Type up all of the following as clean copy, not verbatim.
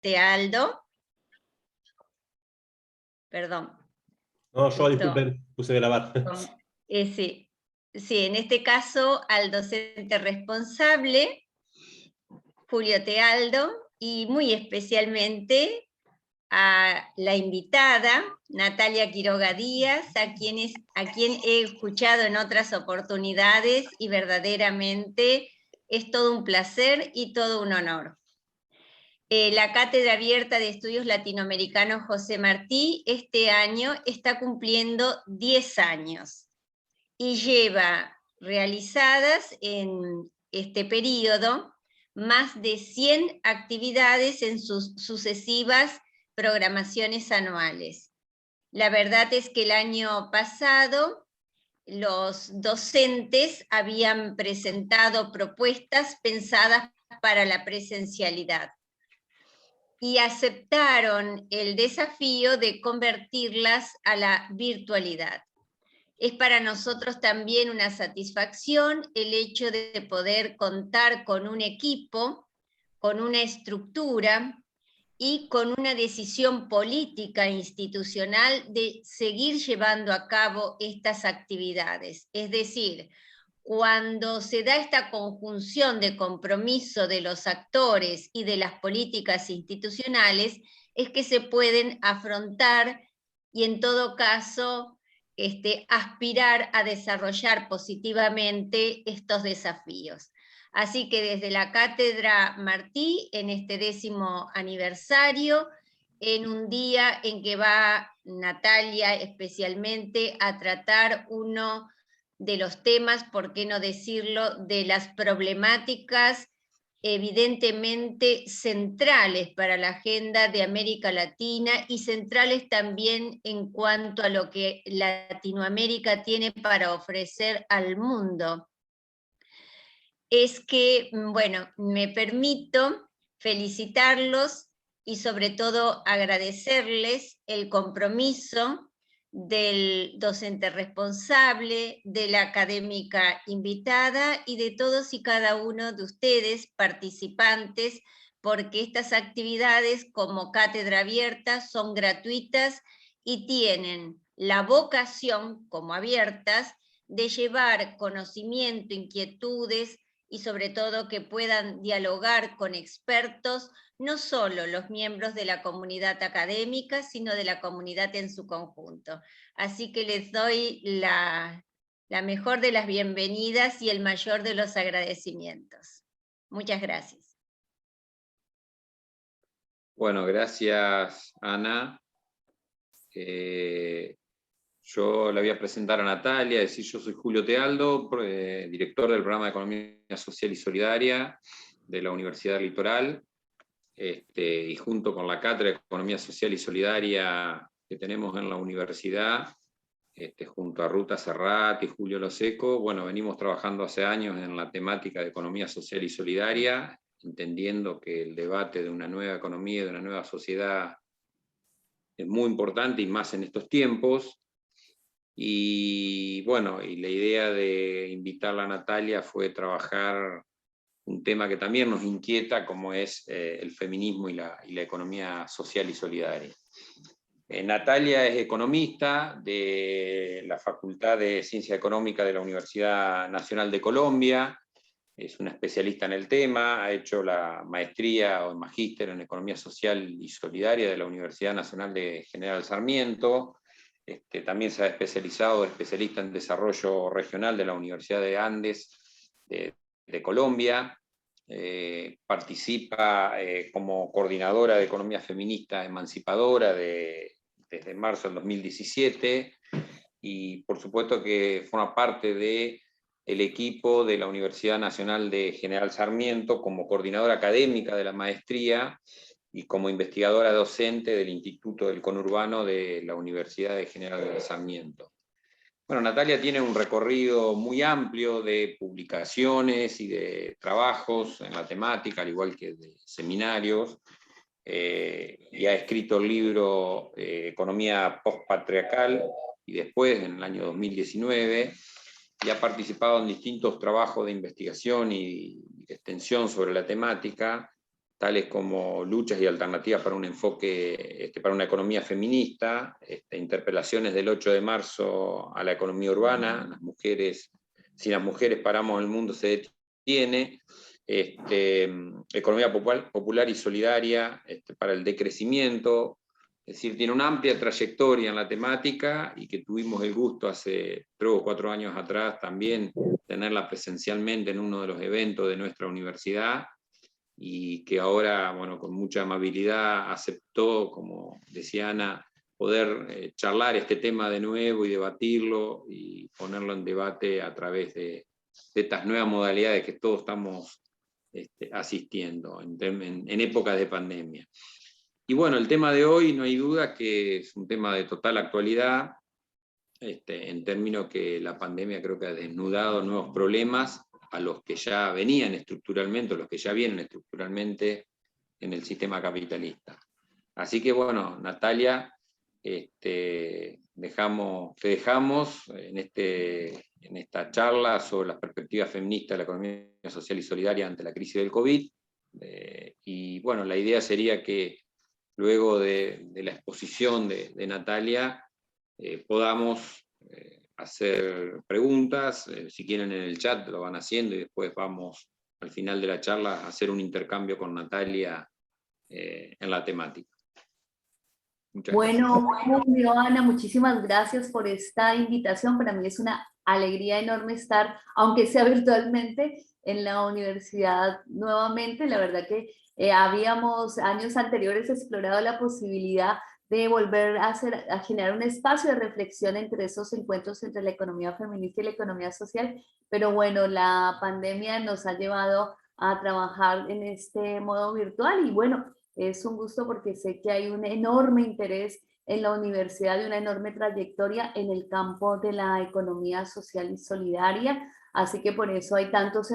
Aldo. Perdón. No, yo disculpen, puse grabar. Sí. Sí, en este caso al docente responsable, Julio Tealdo, y muy especialmente a la invitada, Natalia Quiroga Díaz, a quien he escuchado en otras oportunidades y verdaderamente es todo un placer y todo un honor. La Cátedra Abierta de Estudios Latinoamericanos José Martí este año está cumpliendo 10 años y lleva realizadas en este periodo más de 100 actividades en sus sucesivas programaciones anuales. La verdad es que el año pasado los docentes habían presentado propuestas pensadas para la presencialidad y aceptaron el desafío de convertirlas a la virtualidad. Es para nosotros también una satisfacción el hecho de poder contar con un equipo, con una estructura y con una decisión política e institucional de seguir llevando a cabo estas actividades. Es decir, cuando se da esta conjunción de compromiso de los actores y de las políticas institucionales, es que se pueden afrontar y en todo caso aspirar a desarrollar positivamente estos desafíos. Así que desde la Cátedra Martí, en este 10º aniversario, en un día en que va Natalia especialmente a tratar uno de los temas, por qué no decirlo, de las problemáticas evidentemente centrales para la agenda de América Latina y centrales también en cuanto a lo que Latinoamérica tiene para ofrecer al mundo. Es que, bueno, me permito felicitarlos y sobre todo agradecerles el compromiso del docente responsable, de la académica invitada y de todos y cada uno de ustedes participantes, porque estas actividades como cátedra abierta son gratuitas y tienen la vocación, como abiertas, de llevar conocimiento, inquietudes y sobre todo que puedan dialogar con expertos, no solo los miembros de la comunidad académica, sino de la comunidad en su conjunto. Así que les doy la mejor de las bienvenidas y el mayor de los agradecimientos. Muchas gracias. Bueno, gracias, Ana. Yo le voy a presentar a Natalia, decir, yo soy Julio Tealdo, director del programa de Economía Social y Solidaria de la Universidad del Litoral, y junto con la Cátedra de Economía Social y Solidaria que tenemos en la universidad, junto a Ruta Serrat y Julio Loseco, bueno, venimos trabajando hace años en la temática de economía social y solidaria, entendiendo que el debate de una nueva economía, de una nueva sociedad, es muy importante y más en estos tiempos. Y bueno, y la idea de invitarla a Natalia fue trabajar un tema que también nos inquieta, como es el feminismo y la economía social y solidaria. Natalia es economista de la Facultad de Ciencia Económica de la Universidad Nacional de Colombia, es una especialista en el tema, ha hecho la maestría o el magíster en Economía Social y Solidaria de la Universidad Nacional de General Sarmiento. También se ha especializado, especialista en desarrollo regional de la Universidad de Andes de Colombia. Participa como coordinadora de Economía Feminista Emancipadora desde marzo del 2017 y por supuesto que forma parte del equipo de la Universidad Nacional de General Sarmiento como coordinadora académica de la maestría y como investigadora docente del Instituto del Conurbano de la Universidad de General Sarmiento. Bueno, Natalia tiene un recorrido muy amplio de publicaciones y de trabajos en la temática, al igual que de seminarios, y ha escrito el libro Economía Postpatriarcal, y después, en el año 2019, y ha participado en distintos trabajos de investigación y de extensión sobre la temática, tales como luchas y alternativas para un enfoque, para una economía feminista, interpelaciones del 8 de marzo a la economía urbana, las mujeres, si las mujeres paramos el mundo se detiene, economía popular y solidaria para el decrecimiento. Es decir, tiene una amplia trayectoria en la temática y que tuvimos el gusto hace 3 o 4 años atrás también tenerla presencialmente en uno de los eventos de nuestra universidad, y que ahora, bueno, con mucha amabilidad aceptó, como decía Ana, poder charlar este tema de nuevo y debatirlo y ponerlo en debate a través de estas nuevas modalidades que todos estamos asistiendo en épocas de pandemia. Y bueno, el tema de hoy no hay duda que es un tema de total actualidad, en términos que la pandemia creo que ha desnudado nuevos problemas a los que ya venían estructuralmente, o los que ya vienen estructuralmente en el sistema capitalista. Así que bueno, Natalia, te dejamos en esta charla sobre las perspectivas feministas de la economía social y solidaria ante la crisis del COVID. Y bueno, la idea sería que luego de la exposición de Natalia, podamos hacer preguntas, si quieren en el chat lo van haciendo, y después vamos al final de la charla a hacer un intercambio con Natalia en la temática. Muchas gracias. Bueno, Ana, muchísimas gracias por esta invitación. Para mí es una alegría enorme estar, aunque sea virtualmente, en la universidad nuevamente. La verdad que habíamos años anteriores explorado la posibilidad de volver a generar un espacio de reflexión entre esos encuentros entre la economía feminista y la economía social, pero bueno, la pandemia nos ha llevado a trabajar en este modo virtual, y bueno, es un gusto porque sé que hay un enorme interés en la universidad y una enorme trayectoria en el campo de la economía social y solidaria, así que por eso hay tantos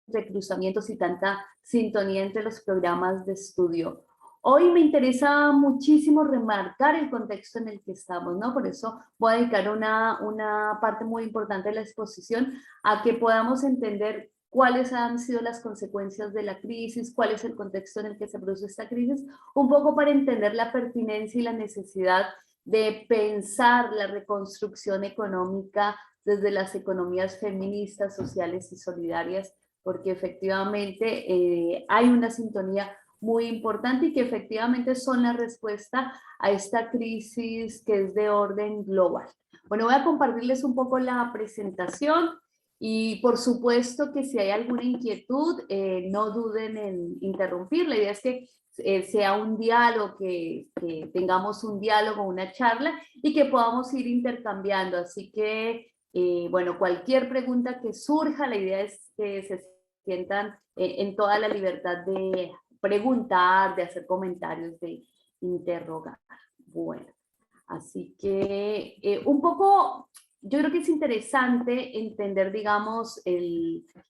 entrecruzamientos y tanta sintonía entre los programas de estudio. Hoy me interesa muchísimo remarcar el contexto en el que estamos, ¿no? Por eso voy a dedicar una parte muy importante de la exposición a que podamos entender cuáles han sido las consecuencias de la crisis, cuál es el contexto en el que se produce esta crisis, un poco para entender la pertinencia y la necesidad de pensar la reconstrucción económica desde las economías feministas, sociales y solidarias, porque efectivamente hay una sintonía muy importante y que efectivamente son la respuesta a esta crisis que es de orden global. Bueno, voy a compartirles un poco la presentación y por supuesto que si hay alguna inquietud, no duden en interrumpir. La idea es que sea un diálogo, que tengamos un diálogo, una charla y que podamos ir intercambiando. Así que, bueno, cualquier pregunta que surja, la idea es que se sientan en toda la libertad de preguntar, de hacer comentarios, de interrogar. Bueno, así que un poco, yo creo que es interesante entender, digamos,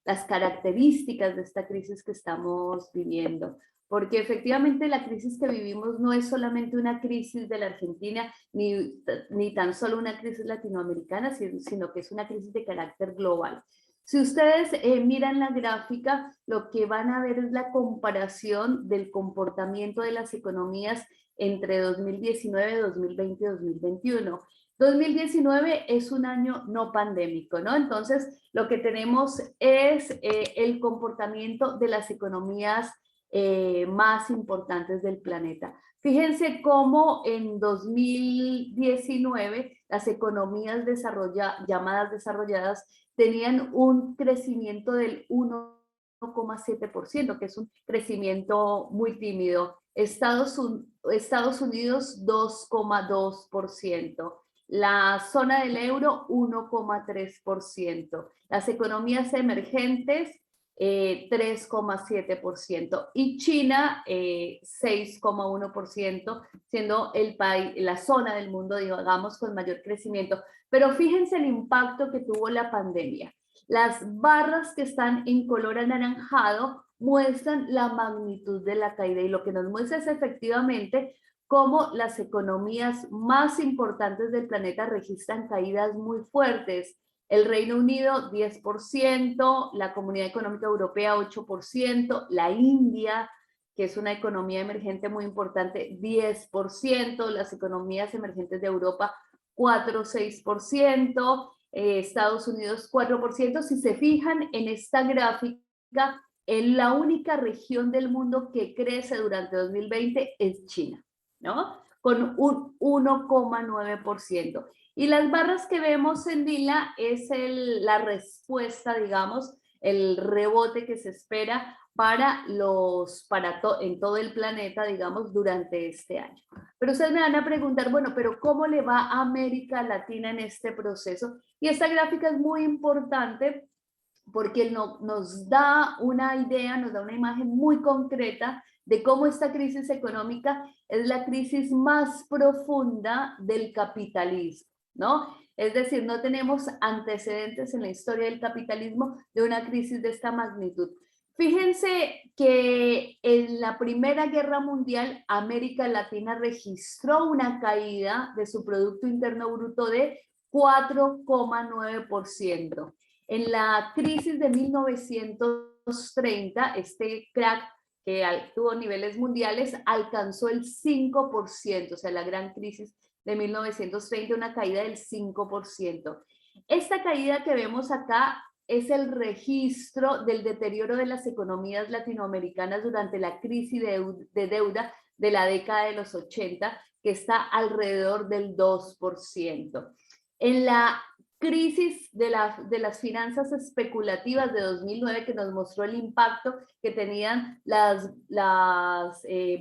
las características de esta crisis que estamos viviendo, porque efectivamente la crisis que vivimos no es solamente una crisis de la Argentina, ni tan solo una crisis latinoamericana, sino que es una crisis de carácter global. Si ustedes miran la gráfica, lo que van a ver es la comparación del comportamiento de las economías entre 2019, 2020 y 2021. 2019 es un año no pandémico, ¿no? Entonces, lo que tenemos es el comportamiento de las economías más importantes del planeta. Fíjense cómo en 2019 las economías llamadas desarrolladas tenían un crecimiento del 1,7%, que es un crecimiento muy tímido. Estados Unidos 2,2%. La zona del euro 1,3%. Las economías emergentes 3,7%. Y China 6,1%, siendo el país, la zona del mundo, digamos, con mayor crecimiento. Pero fíjense el impacto que tuvo la pandemia. Las barras que están en color anaranjado muestran la magnitud de la caída, y lo que nos muestra es efectivamente cómo las economías más importantes del planeta registran caídas muy fuertes. El Reino Unido 10%, la Comunidad Económica Europea 8%, la India que es una economía emergente muy importante, 10%, las economías emergentes de Europa 4 o 6%, Estados Unidos 4%. Si se fijan en esta gráfica, en la única región del mundo que crece durante 2020 es China, ¿no? Con un 1,9%. Y las barras que vemos en lila es la respuesta, digamos, el rebote que se espera en todo el planeta, digamos, durante este año. Pero ustedes me van a preguntar, bueno, pero ¿cómo le va a América Latina en este proceso? Y esta gráfica es muy importante porque nos da una idea, nos da una imagen muy concreta de cómo esta crisis económica es la crisis más profunda del capitalismo, ¿no? Es decir, no tenemos antecedentes en la historia del capitalismo de una crisis de esta magnitud. Fíjense que en la Primera Guerra Mundial, América Latina registró una caída de su Producto Interno Bruto de 4,9%. En la crisis de 1930, este crack que tuvo niveles mundiales alcanzó el 5%, o sea, la gran crisis de 1930, una caída del 5%. Esta caída que vemos acá es el registro del deterioro de las economías latinoamericanas durante la crisis de deuda de la década de los 80, que está alrededor del 2%. En la crisis de las finanzas especulativas de 2009, que nos mostró el impacto que tenían las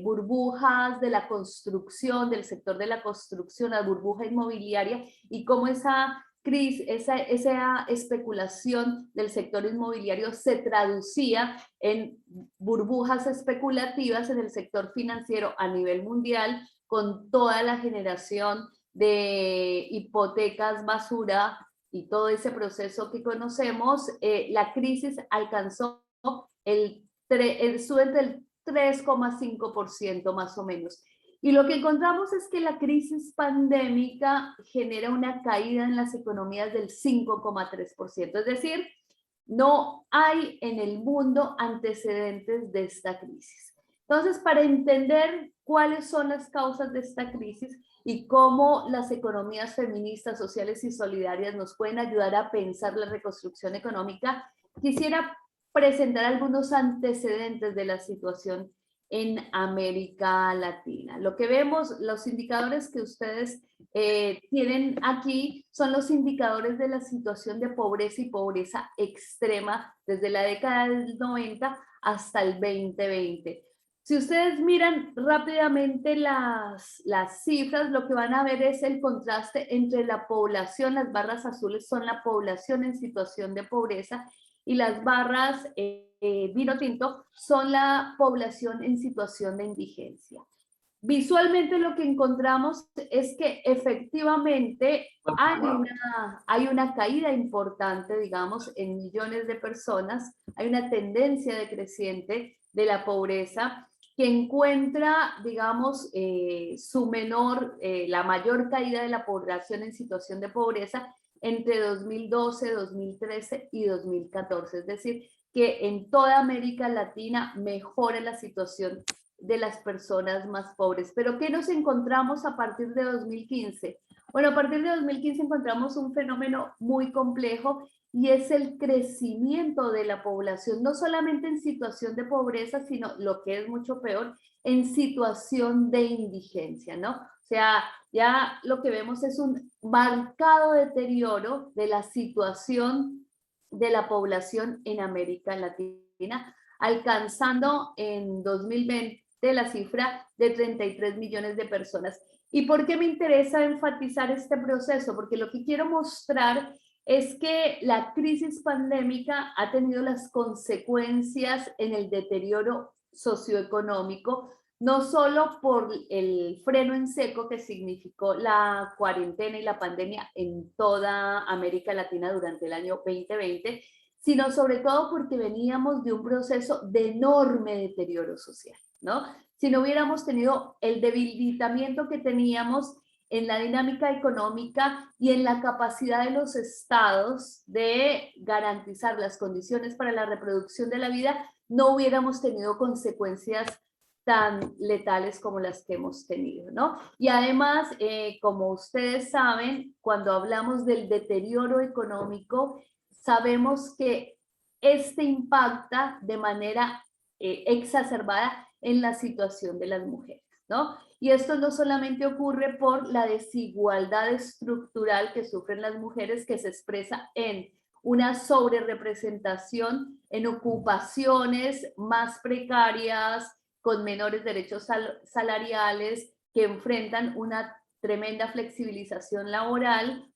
burbujas de la construcción, del sector de la construcción, la burbuja inmobiliaria, y cómo esa crisis, esa especulación del sector inmobiliario se traducía en burbujas especulativas en el sector financiero a nivel mundial, con toda la generación de hipotecas basura y todo ese proceso que conocemos. La crisis alcanzó sube del 3,5% más o menos. Y lo que encontramos es que la crisis pandémica genera una caída en las economías del 5,3%. Es decir, no hay en el mundo antecedentes de esta crisis. Entonces, para entender cuáles son las causas de esta crisis y cómo las economías feministas, sociales y solidarias nos pueden ayudar a pensar la reconstrucción económica, quisiera presentar algunos antecedentes de la situación en América Latina. Lo que vemos, los indicadores que ustedes tienen aquí son los indicadores de la situación de pobreza y pobreza extrema desde la década del 90 hasta el 2020. Si ustedes miran rápidamente las cifras, lo que van a ver es el contraste entre la población, las barras azules son la población en situación de pobreza y las barras vino tinto son la población en situación de indigencia. Visualmente lo que encontramos es que efectivamente hay una caída importante, digamos, en millones de personas, hay una tendencia decreciente de la pobreza que encuentra, digamos, la mayor caída de la población en situación de pobreza entre 2012, 2013 y 2014. Es decir, que en toda América Latina mejora la situación de las personas más pobres. Pero ¿qué nos encontramos a partir de 2015? Bueno, a partir de 2015 encontramos un fenómeno muy complejo y es el crecimiento de la población, no solamente en situación de pobreza, sino lo que es mucho peor, en situación de indigencia, ¿no? O sea, ya lo que vemos es un marcado deterioro de la situación de la población en América Latina, alcanzando en 2020 la cifra de 33 millones de personas. ¿Y por qué me interesa enfatizar este proceso? Porque lo que quiero mostrar es que la crisis pandémica ha tenido las consecuencias en el deterioro socioeconómico, no solo por el freno en seco que significó la cuarentena y la pandemia en toda América Latina durante el año 2020, sino sobre todo porque veníamos de un proceso de enorme deterioro social, ¿no? Si no hubiéramos tenido el debilitamiento que teníamos en la dinámica económica y en la capacidad de los estados de garantizar las condiciones para la reproducción de la vida, no hubiéramos tenido consecuencias tan letales como las que hemos tenido, ¿no? Y además, como ustedes saben, cuando hablamos del deterioro económico, sabemos que este impacta de manera exacerbada en la situación de las mujeres, ¿no? Y esto no solamente ocurre por la desigualdad estructural que sufren las mujeres, que se expresa en una sobrerepresentación en ocupaciones más precarias, con menores derechos salariales, que enfrentan una tremenda flexibilización laboral.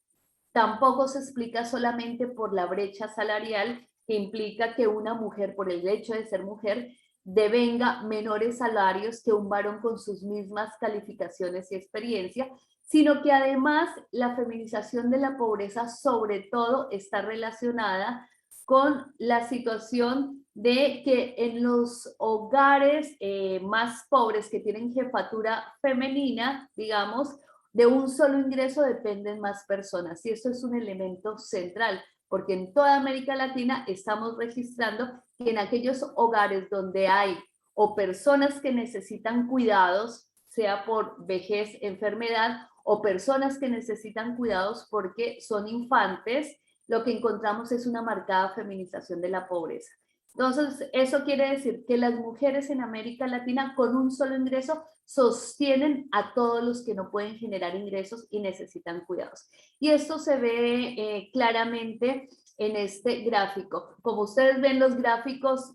Tampoco se explica solamente por la brecha salarial, que implica que una mujer, por el hecho de ser mujer, devenga menores salarios que un varón con sus mismas calificaciones y experiencia, sino que además la feminización de la pobreza sobre todo está relacionada con la situación de que en los hogares más pobres que tienen jefatura femenina, digamos, de un solo ingreso dependen más personas, y eso es un elemento central, porque en toda América Latina estamos registrando que en aquellos hogares donde hay o personas que necesitan cuidados, sea por vejez, enfermedad, o personas que necesitan cuidados porque son infantes, lo que encontramos es una marcada feminización de la pobreza. Entonces, eso quiere decir que las mujeres en América Latina con un solo ingreso sostienen a todos los que no pueden generar ingresos y necesitan cuidados. Y esto se ve claramente en este gráfico. Como ustedes ven, los gráficos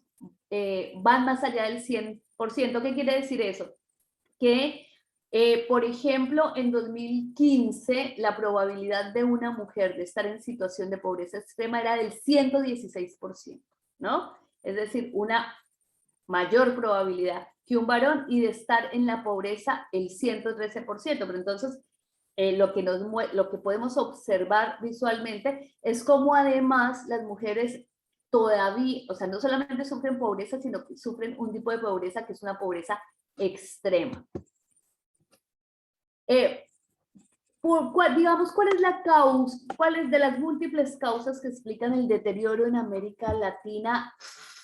van más allá del 100%. ¿Qué quiere decir eso? Que, por ejemplo, en 2015, la probabilidad de una mujer de estar en situación de pobreza extrema era del 116%, ¿no? Es decir, una mayor probabilidad que un varón, y de estar en la pobreza el 113%. Pero entonces, lo que podemos observar visualmente es cómo además las mujeres todavía, o sea, no solamente sufren pobreza, sino que sufren un tipo de pobreza que es una pobreza extrema. Digamos, ¿cuál es la causa, cuáles de las múltiples causas que explican el deterioro en América Latina?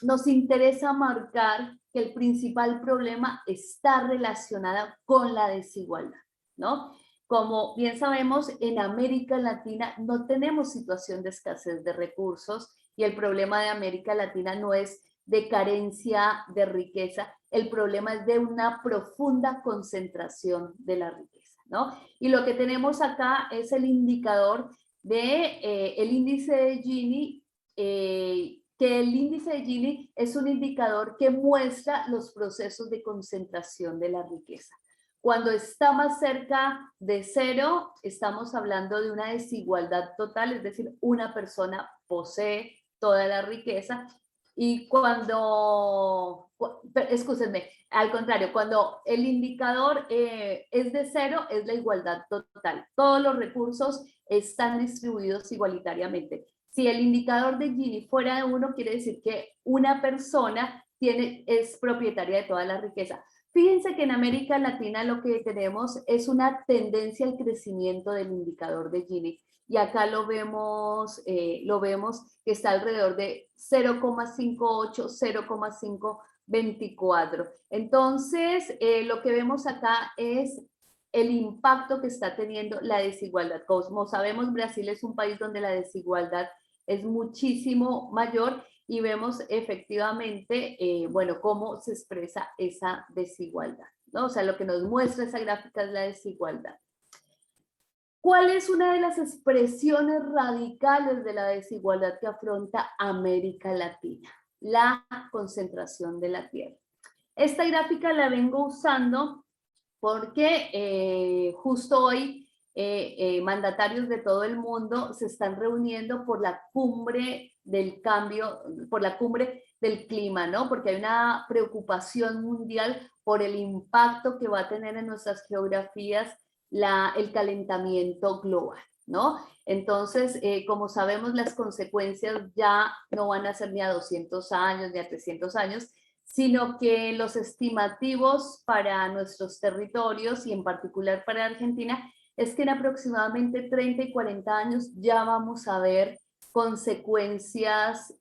Nos interesa marcar que el principal problema está relacionado con la desigualdad, ¿no? Como bien sabemos, en América Latina no tenemos situación de escasez de recursos, y el problema de América Latina no es de carencia de riqueza, el problema es de una profunda concentración de la riqueza, ¿no? Y lo que tenemos acá es el indicador de el índice de Gini, que el índice de Gini es un indicador que muestra los procesos de concentración de la riqueza. Cuando está más cerca de cero, estamos hablando de una desigualdad total, es decir, una persona posee toda la riqueza. Y cuando, excúsenme, al contrario, cuando el indicador es de cero, es la igualdad total. Todos los recursos están distribuidos igualitariamente. Si el indicador de Gini fuera de 1, quiere decir que una persona es propietaria de toda la riqueza. Fíjense que en América Latina lo que tenemos es una tendencia al crecimiento del indicador de Gini. Y acá lo vemos que está alrededor de 0,58, 0,524. Entonces, lo que vemos acá es el impacto que está teniendo la desigualdad. Como sabemos, Brasil es un país donde la desigualdad es muchísimo mayor, y vemos efectivamente, bueno, cómo se expresa esa desigualdad, ¿no? O sea, lo que nos muestra esa gráfica es la desigualdad. ¿Cuál es una de las expresiones radicales de la desigualdad que afronta América Latina? La concentración de la tierra. Esta gráfica la vengo usando porque justo hoy mandatarios de todo el mundo se están reuniendo por la cumbre del cambio, por la cumbre del clima, ¿no? Porque hay una preocupación mundial por el impacto que va a tener en nuestras geografías el calentamiento global, ¿no? Entonces, como sabemos, las consecuencias ya no van a ser ni a 200 años, ni a 300 años, sino que los estimativos para nuestros territorios, y en particular para Argentina, es que en aproximadamente 30 y 40 años ya vamos a ver consecuencias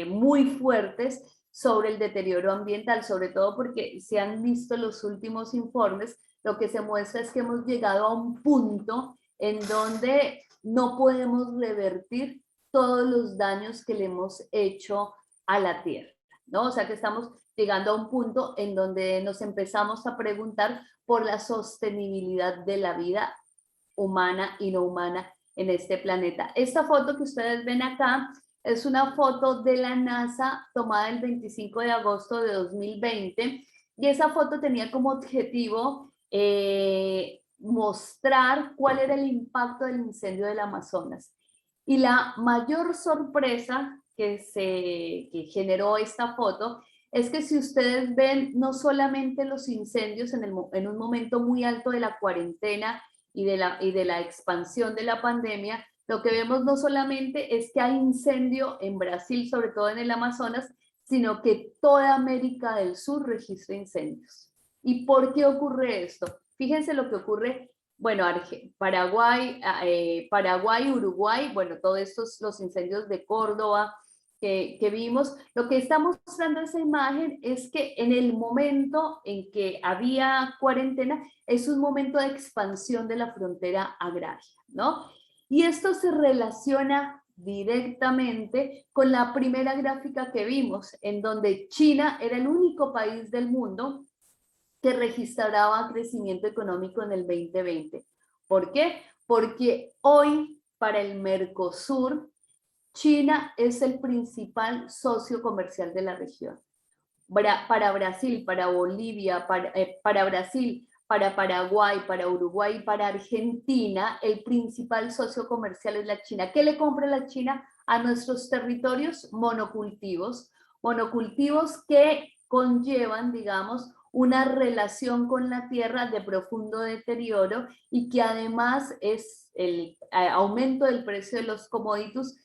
muy fuertes sobre el deterioro ambiental, sobre todo porque se han visto los últimos informes, lo que se muestra es que hemos llegado a un punto en donde no podemos revertir todos los daños que le hemos hecho a la Tierra, ¿no? O sea que estamos llegando a un punto en donde nos empezamos a preguntar por la sostenibilidad de la vida humana y no humana en este planeta. Esta foto que ustedes ven acá es una foto de la NASA tomada el 25 de agosto de 2020 y esa foto tenía como objetivo mostrar cuál era el impacto del incendio del Amazonas. Y la mayor sorpresa que generó esta foto es que si ustedes ven no solamente los incendios en un momento muy alto de la cuarentena y de la expansión de la pandemia, lo que vemos no solamente es que hay incendio en Brasil, sobre todo en el Amazonas, sino que toda América del Sur registra incendios. ¿Y por qué ocurre esto? Fíjense lo que ocurre, bueno, Paraguay, Uruguay, bueno, todos estos, los incendios de Córdoba que vimos. Lo que está mostrando esa imagen es que en el momento en que había cuarentena, es un momento de expansión de la frontera agraria, ¿no? Y esto se relaciona directamente con la primera gráfica que vimos, en donde China era el único país del mundo que registraba crecimiento económico en el 2020. ¿Por qué? Porque hoy para el Mercosur, China es el principal socio comercial de la región. Para Brasil, para Bolivia, para Brasil, para Paraguay, para Uruguay, para Argentina, el principal socio comercial es la China. ¿Qué le compra la China a nuestros territorios? Monocultivos. Monocultivos que conllevan, digamos, una relación con la tierra de profundo deterioro y que además es el aumento del precio de los commodities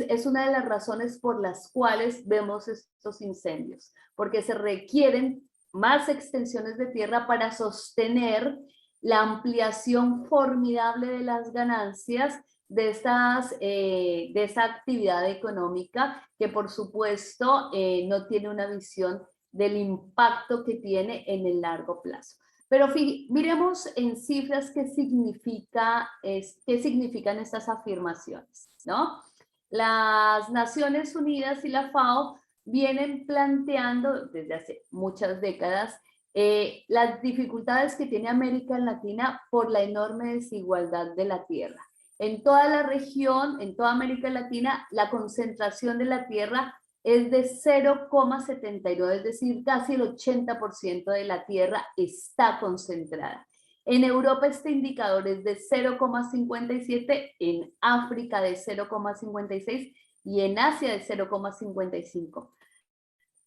es una de las razones por las cuales vemos estos incendios, porque se requieren más extensiones de tierra para sostener la ampliación formidable de las ganancias de esa actividad económica que por supuesto no tiene una visión del impacto que tiene en el largo plazo. Pero miremos en cifras qué significan estas afirmaciones, ¿no? Las Naciones Unidas y la FAO vienen planteando desde hace muchas décadas las dificultades que tiene América Latina por la enorme desigualdad de la tierra. En toda la región, en toda América Latina, la concentración de la tierra es de 0,79, es decir, casi el 80% de la tierra está concentrada. En Europa este indicador es de 0,57, en África de 0,56 y en Asia de 0,55.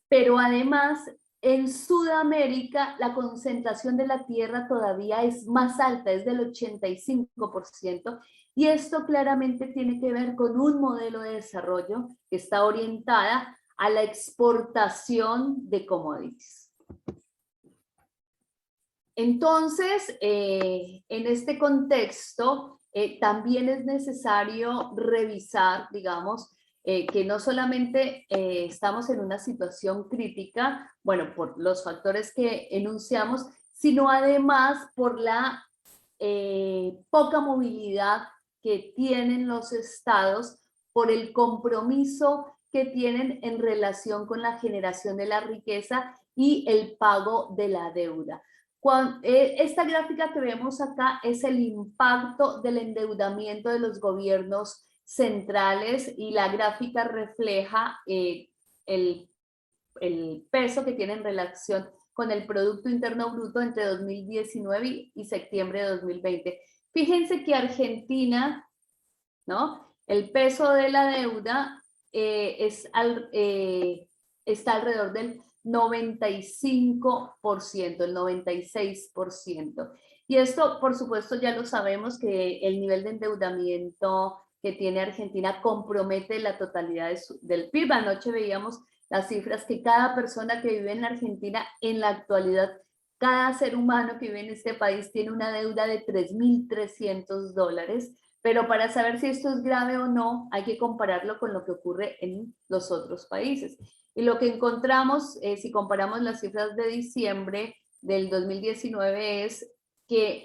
Pero además, en Sudamérica la concentración de la tierra todavía es más alta, es del 85%, y esto claramente tiene que ver con un modelo de desarrollo que está orientada a la exportación de commodities. Entonces, en este contexto, también es necesario revisar, digamos, que no solamente estamos en una situación crítica, bueno, por los factores que enunciamos, sino además por la poca movilidad que tienen los estados, por el compromiso que tienen en relación con la generación de la riqueza y el pago de la deuda. Esta gráfica que vemos acá es el impacto del endeudamiento de los gobiernos centrales y la gráfica refleja el peso que tiene en relación con el Producto Interno Bruto entre 2019 y septiembre de 2020. Fíjense que Argentina, ¿no? El peso de la deuda está alrededor del 95%, el 96%. Y esto, por supuesto, ya lo sabemos que el nivel de endeudamiento que tiene Argentina compromete la totalidad del PIB. Anoche veíamos las cifras que cada persona que vive en Argentina en la actualidad, cada ser humano que vive en este país tiene una deuda de $3.300, pero para saber si esto es grave o no, hay que compararlo con lo que ocurre en los otros países. Y lo que encontramos, si comparamos las cifras de diciembre del 2019, es que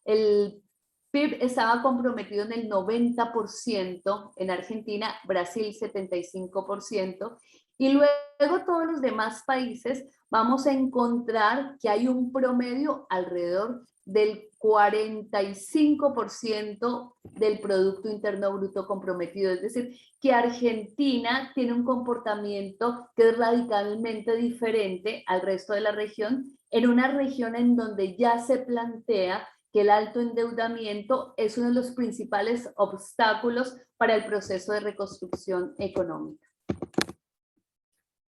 el PIB estaba comprometido en el 90%, en Argentina, Brasil 75%, y luego todos los demás países vamos a encontrar que hay un promedio alrededor del 45% del Producto Interno Bruto comprometido. Es decir, que Argentina tiene un comportamiento que es radicalmente diferente al resto de la región, en una región en donde ya se plantea que el alto endeudamiento es uno de los principales obstáculos para el proceso de reconstrucción económica.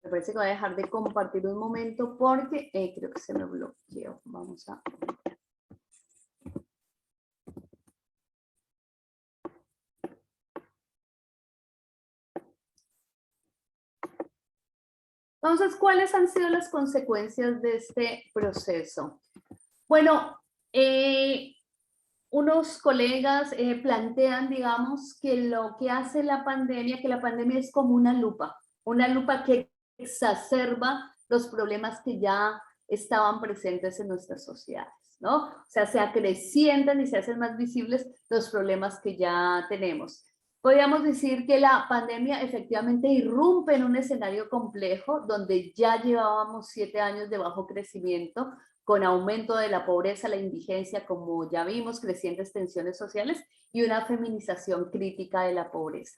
Me parece que voy a dejar de compartir un momento porque creo que se me bloqueó. Vamos a... Entonces, ¿cuáles han sido las consecuencias de este proceso? Bueno, unos colegas plantean, digamos, que lo que hace la pandemia, que la pandemia es como una lupa que exacerba los problemas que ya estaban presentes en nuestras sociedades, ¿no? O sea, se acrecientan y se hacen más visibles los problemas que ya tenemos. Podríamos decir que la pandemia efectivamente irrumpe en un escenario complejo donde ya llevábamos 7 años de bajo crecimiento, con aumento de la pobreza, la indigencia, como ya vimos, crecientes tensiones sociales y una feminización crítica de la pobreza.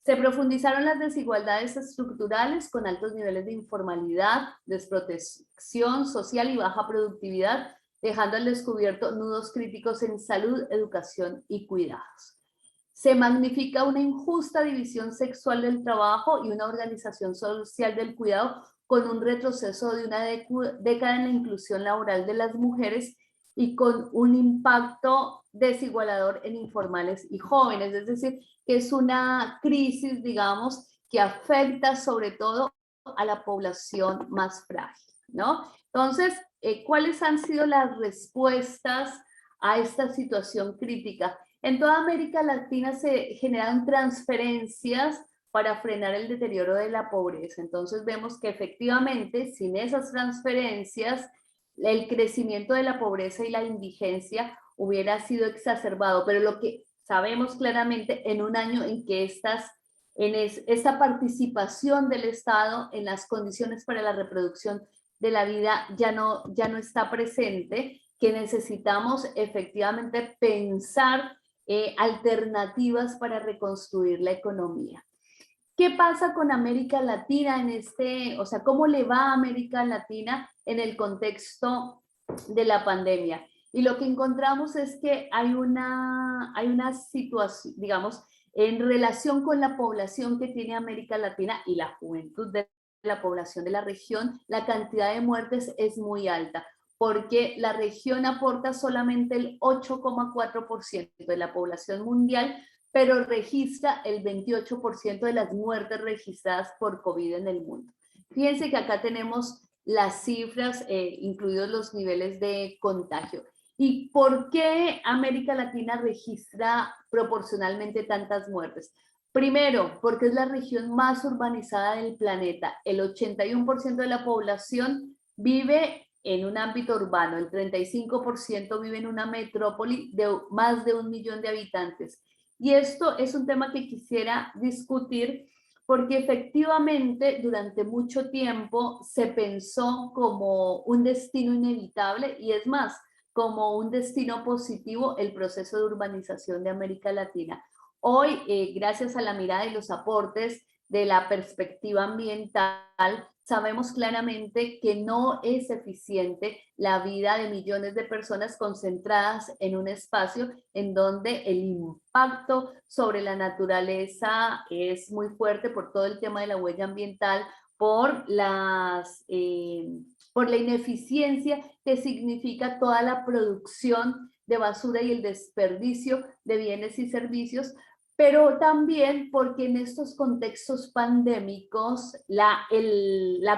Se profundizaron las desigualdades estructurales con altos niveles de informalidad, desprotección social y baja productividad, dejando al descubierto nudos críticos en salud, educación y cuidados. Se magnifica una injusta división sexual del trabajo y una organización social del cuidado con un retroceso de una década en la inclusión laboral de las mujeres y con un impacto desigualador en informales y jóvenes. Es decir, que es una crisis, digamos, que afecta sobre todo a la población más frágil, ¿no? Entonces, ¿cuáles han sido las respuestas a esta situación crítica? En toda América Latina se generan transferencias para frenar el deterioro de la pobreza. Entonces vemos que efectivamente, sin esas transferencias, el crecimiento de la pobreza y la indigencia hubiera sido exacerbado. Pero lo que sabemos claramente en un año en que esta participación del Estado en las condiciones para la reproducción de la vida ya no está presente, que necesitamos efectivamente pensar alternativas para reconstruir la economía. ¿Qué pasa con América Latina o sea, cómo le va a América Latina en el contexto de la pandemia? Y lo que encontramos es que hay una situación, digamos, en relación con la población que tiene América Latina y la juventud de la población de la región, la cantidad de muertes es muy alta, porque la región aporta solamente el 8,4% de la población mundial, pero registra el 28% de las muertes registradas por COVID en el mundo. Fíjense que acá tenemos las cifras, incluidos los niveles de contagio. ¿Y por qué América Latina registra proporcionalmente tantas muertes? Primero, porque es la región más urbanizada del planeta. El 81% de la población vive en un ámbito urbano, el 35% vive en una metrópoli de más de 1 millón de habitantes. Y esto es un tema que quisiera discutir porque efectivamente durante mucho tiempo se pensó como un destino inevitable y es más, como un destino positivo el proceso de urbanización de América Latina. Hoy, gracias a la mirada y los aportes de la perspectiva ambiental, sabemos claramente que no es eficiente la vida de millones de personas concentradas en un espacio en donde el impacto sobre la naturaleza es muy fuerte por todo el tema de la huella ambiental, por la ineficiencia que significa toda la producción de basura y el desperdicio de bienes y servicios, pero también porque en estos contextos pandémicos la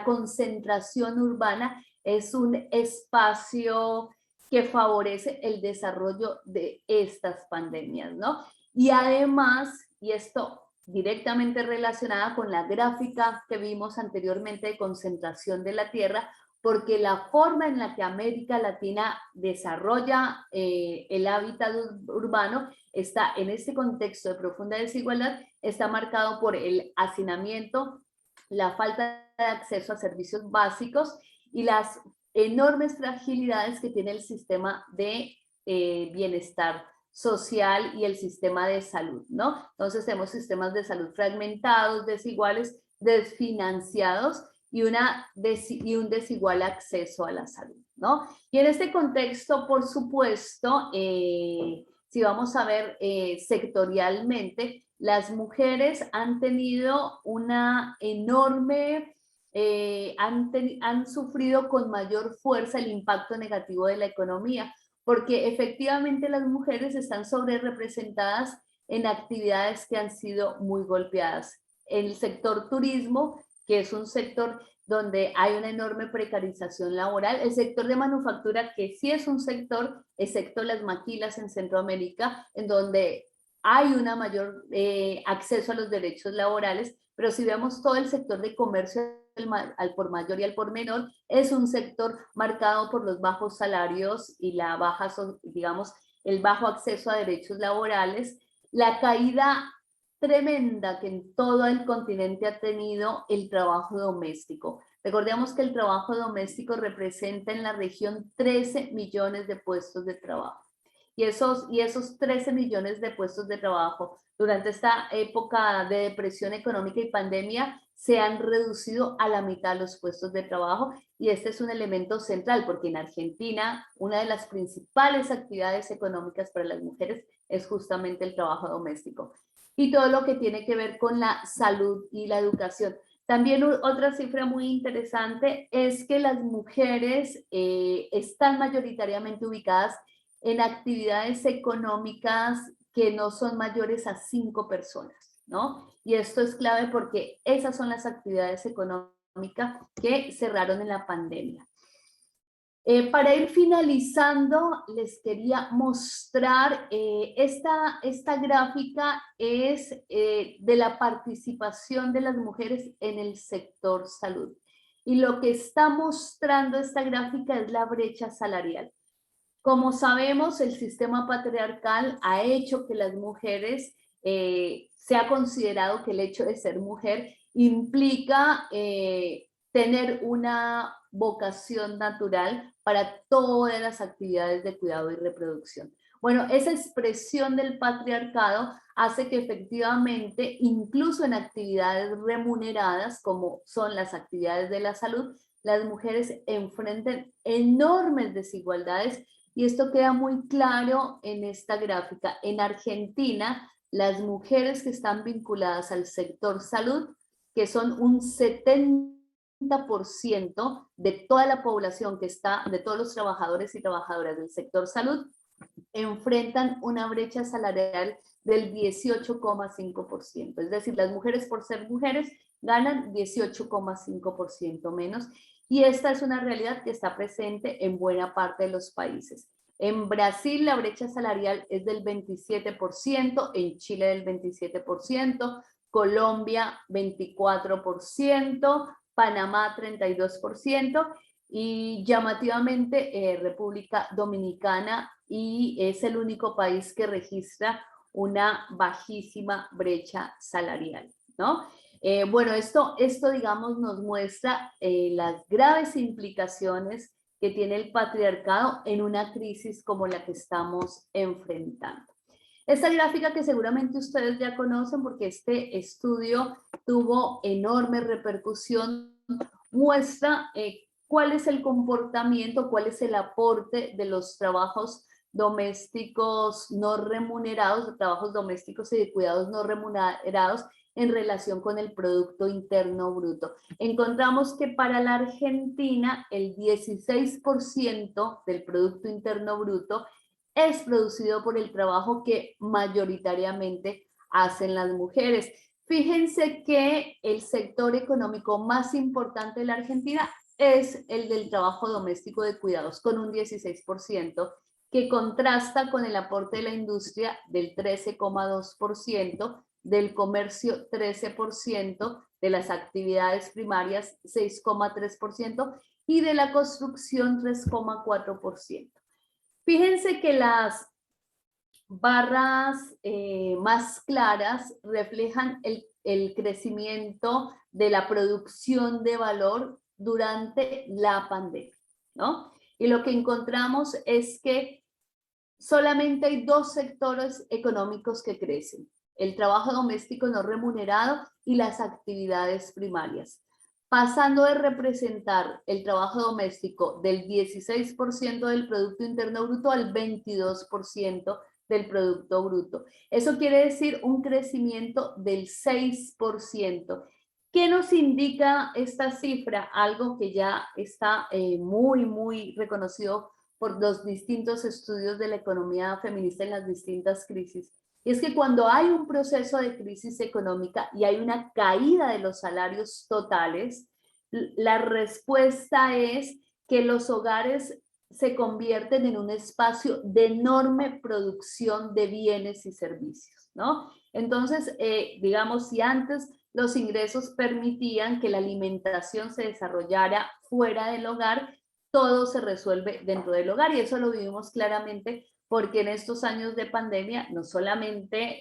concentración urbana es un espacio que favorece el desarrollo de estas pandemias, ¿no? Y además, y esto directamente relacionada con la gráfica que vimos anteriormente de concentración de la tierra, porque la forma en la que América Latina desarrolla el hábitat urbano está en este contexto de profunda desigualdad, está marcado por el hacinamiento, la falta de acceso a servicios básicos y las enormes fragilidades que tiene el sistema de bienestar social y el sistema de salud, ¿no? Entonces tenemos sistemas de salud fragmentados, desiguales, desfinanciados y un desigual acceso a la salud, ¿no? Y en este contexto, por supuesto, si vamos a ver sectorialmente, las mujeres han tenido una enorme, han sufrido con mayor fuerza el impacto negativo de la economía, porque efectivamente las mujeres están sobrerepresentadas en actividades que han sido muy golpeadas. El sector turismo, que es un sector donde hay una enorme precarización laboral, el sector de manufactura, que sí es un sector, excepto las maquilas en Centroamérica, en donde hay una mayor acceso a los derechos laborales, pero si vemos todo el sector de comercio al por mayor y al por menor, es un sector marcado por los bajos salarios y la baja, digamos, el bajo acceso a derechos laborales, la caída tremenda que en todo el continente ha tenido el trabajo doméstico. Recordemos que el trabajo doméstico representa en la región 13 millones de puestos de trabajo. Y esos 13 millones de puestos de trabajo durante esta época de depresión económica y pandemia se han reducido a la mitad los puestos de trabajo, y este es un elemento central porque en Argentina una de las principales actividades económicas para las mujeres es justamente el trabajo doméstico y todo lo que tiene que ver con la salud y la educación. También otra cifra muy interesante es que las mujeres están mayoritariamente ubicadas en actividades económicas que no son mayores a 5 personas, ¿no? Y esto es clave porque esas son las actividades económicas que cerraron en la pandemia. Para ir finalizando, les quería mostrar, esta gráfica es de la participación de las mujeres en el sector salud. Y lo que está mostrando esta gráfica es la brecha salarial. Como sabemos, el sistema patriarcal ha hecho que las mujeres, se ha considerado que el hecho de ser mujer implica tener una vocación natural para todas las actividades de cuidado y reproducción. Bueno, esa expresión del patriarcado hace que efectivamente, incluso en actividades remuneradas, como son las actividades de la salud, las mujeres enfrenten enormes desigualdades. Y esto queda muy claro en esta gráfica. En Argentina, las mujeres que están vinculadas al sector salud, que son un 70% de toda la población que está, de todos los trabajadores y trabajadoras del sector salud, enfrentan una brecha salarial del 18,5%. Es decir, las mujeres por ser mujeres ganan 18,5% menos. Y esta es una realidad que está presente en buena parte de los países. En Brasil la brecha salarial es del 27%, en Chile del 27%, Colombia 24%, Panamá 32% y llamativamente República Dominicana, y es el único país que registra una bajísima brecha salarial, ¿no? Bueno, esto digamos nos muestra las graves implicaciones que tiene el patriarcado en una crisis como la que estamos enfrentando. Esta gráfica que seguramente ustedes ya conocen porque este estudio tuvo enorme repercusión, muestra cuál es el comportamiento, cuál es el aporte de los trabajos domésticos no remunerados, de trabajos domésticos y de cuidados no remunerados en relación con el Producto Interno Bruto. Encontramos que para la Argentina el 16% del Producto Interno Bruto es producido por el trabajo que mayoritariamente hacen las mujeres. Fíjense que el sector económico más importante de la Argentina es el del trabajo doméstico de cuidados, con un 16%, que contrasta con el aporte de la industria del 13,2%, del comercio 13%, de las actividades primarias 6,3% y de la construcción 3,4%. Fíjense que las barras más claras reflejan el crecimiento de la producción de valor durante la pandemia, ¿no? Y lo que encontramos es que solamente hay dos sectores económicos que crecen: el trabajo doméstico no remunerado y las actividades primarias, pasando de representar el trabajo doméstico del 16% del Producto Interno Bruto al 22% del Producto Bruto. Eso quiere decir un crecimiento del 6%. ¿Qué nos indica esta cifra? Algo que ya está muy reconocido por los distintos estudios de la economía feminista en las distintas crisis. Y es que cuando hay un proceso de crisis económica y hay una caída de los salarios totales, la respuesta es que los hogares se convierten en un espacio de enorme producción de bienes y servicios, ¿no? Entonces, digamos, si antes los ingresos permitían que la alimentación se desarrollara fuera del hogar, todo se resuelve dentro del hogar, y eso lo vivimos claramente porque en estos años de pandemia no solamente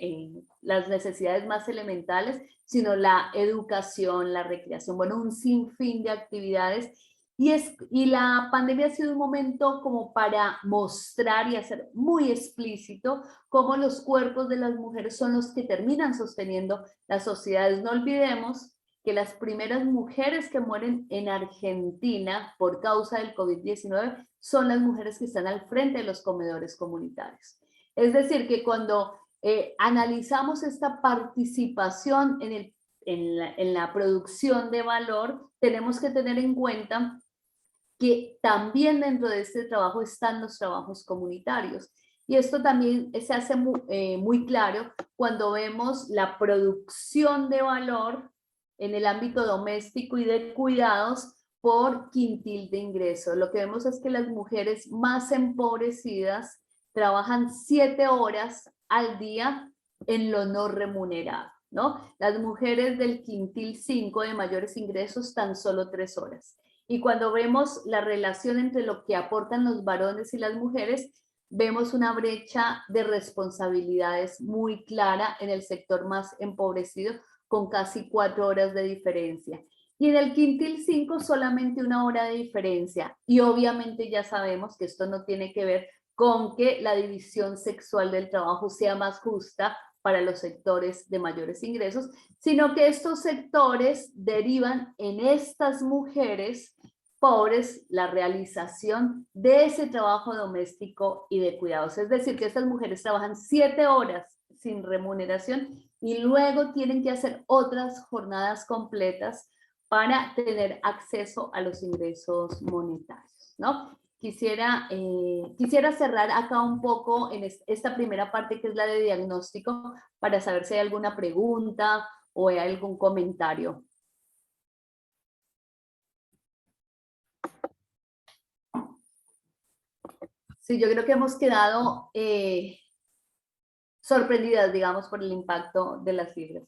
las necesidades más elementales, sino la educación, la recreación, bueno, un sinfín de actividades. Y la pandemia ha sido un momento como para mostrar y hacer muy explícito cómo los cuerpos de las mujeres son los que terminan sosteniendo las sociedades. No olvidemos que las primeras mujeres que mueren en Argentina por causa del COVID-19 son las mujeres que están al frente de los comedores comunitarios. Es decir, que cuando analizamos esta participación en la producción de valor, tenemos que tener en cuenta que también dentro de este trabajo están los trabajos comunitarios. Y esto también se hace muy claro cuando vemos la producción de valor en el ámbito doméstico y de cuidados por quintil de ingreso. Lo que vemos es que las mujeres más empobrecidas trabajan 7 horas al día en lo no remunerado, ¿no? Las mujeres del quintil 5 de mayores ingresos tan solo 3 horas. Y cuando vemos la relación entre lo que aportan los varones y las mujeres, vemos una brecha de responsabilidades muy clara en el sector más empobrecido, con casi 4 horas de diferencia. Y en el quintil 5 solamente 1 hora de diferencia. Y obviamente ya sabemos que esto no tiene que ver con que la división sexual del trabajo sea más justa para los sectores de mayores ingresos, sino que estos sectores derivan en estas mujeres pobres la realización de ese trabajo doméstico y de cuidados. Es decir, que estas mujeres trabajan 7 horas sin remuneración y luego tienen que hacer otras jornadas completas para tener acceso a los ingresos monetarios, ¿no? Quisiera cerrar acá un poco en esta primera parte, que es la de diagnóstico, para saber si hay alguna pregunta o hay algún comentario. Sí, yo creo que hemos quedado sorprendidas, digamos, por el impacto de las cifras.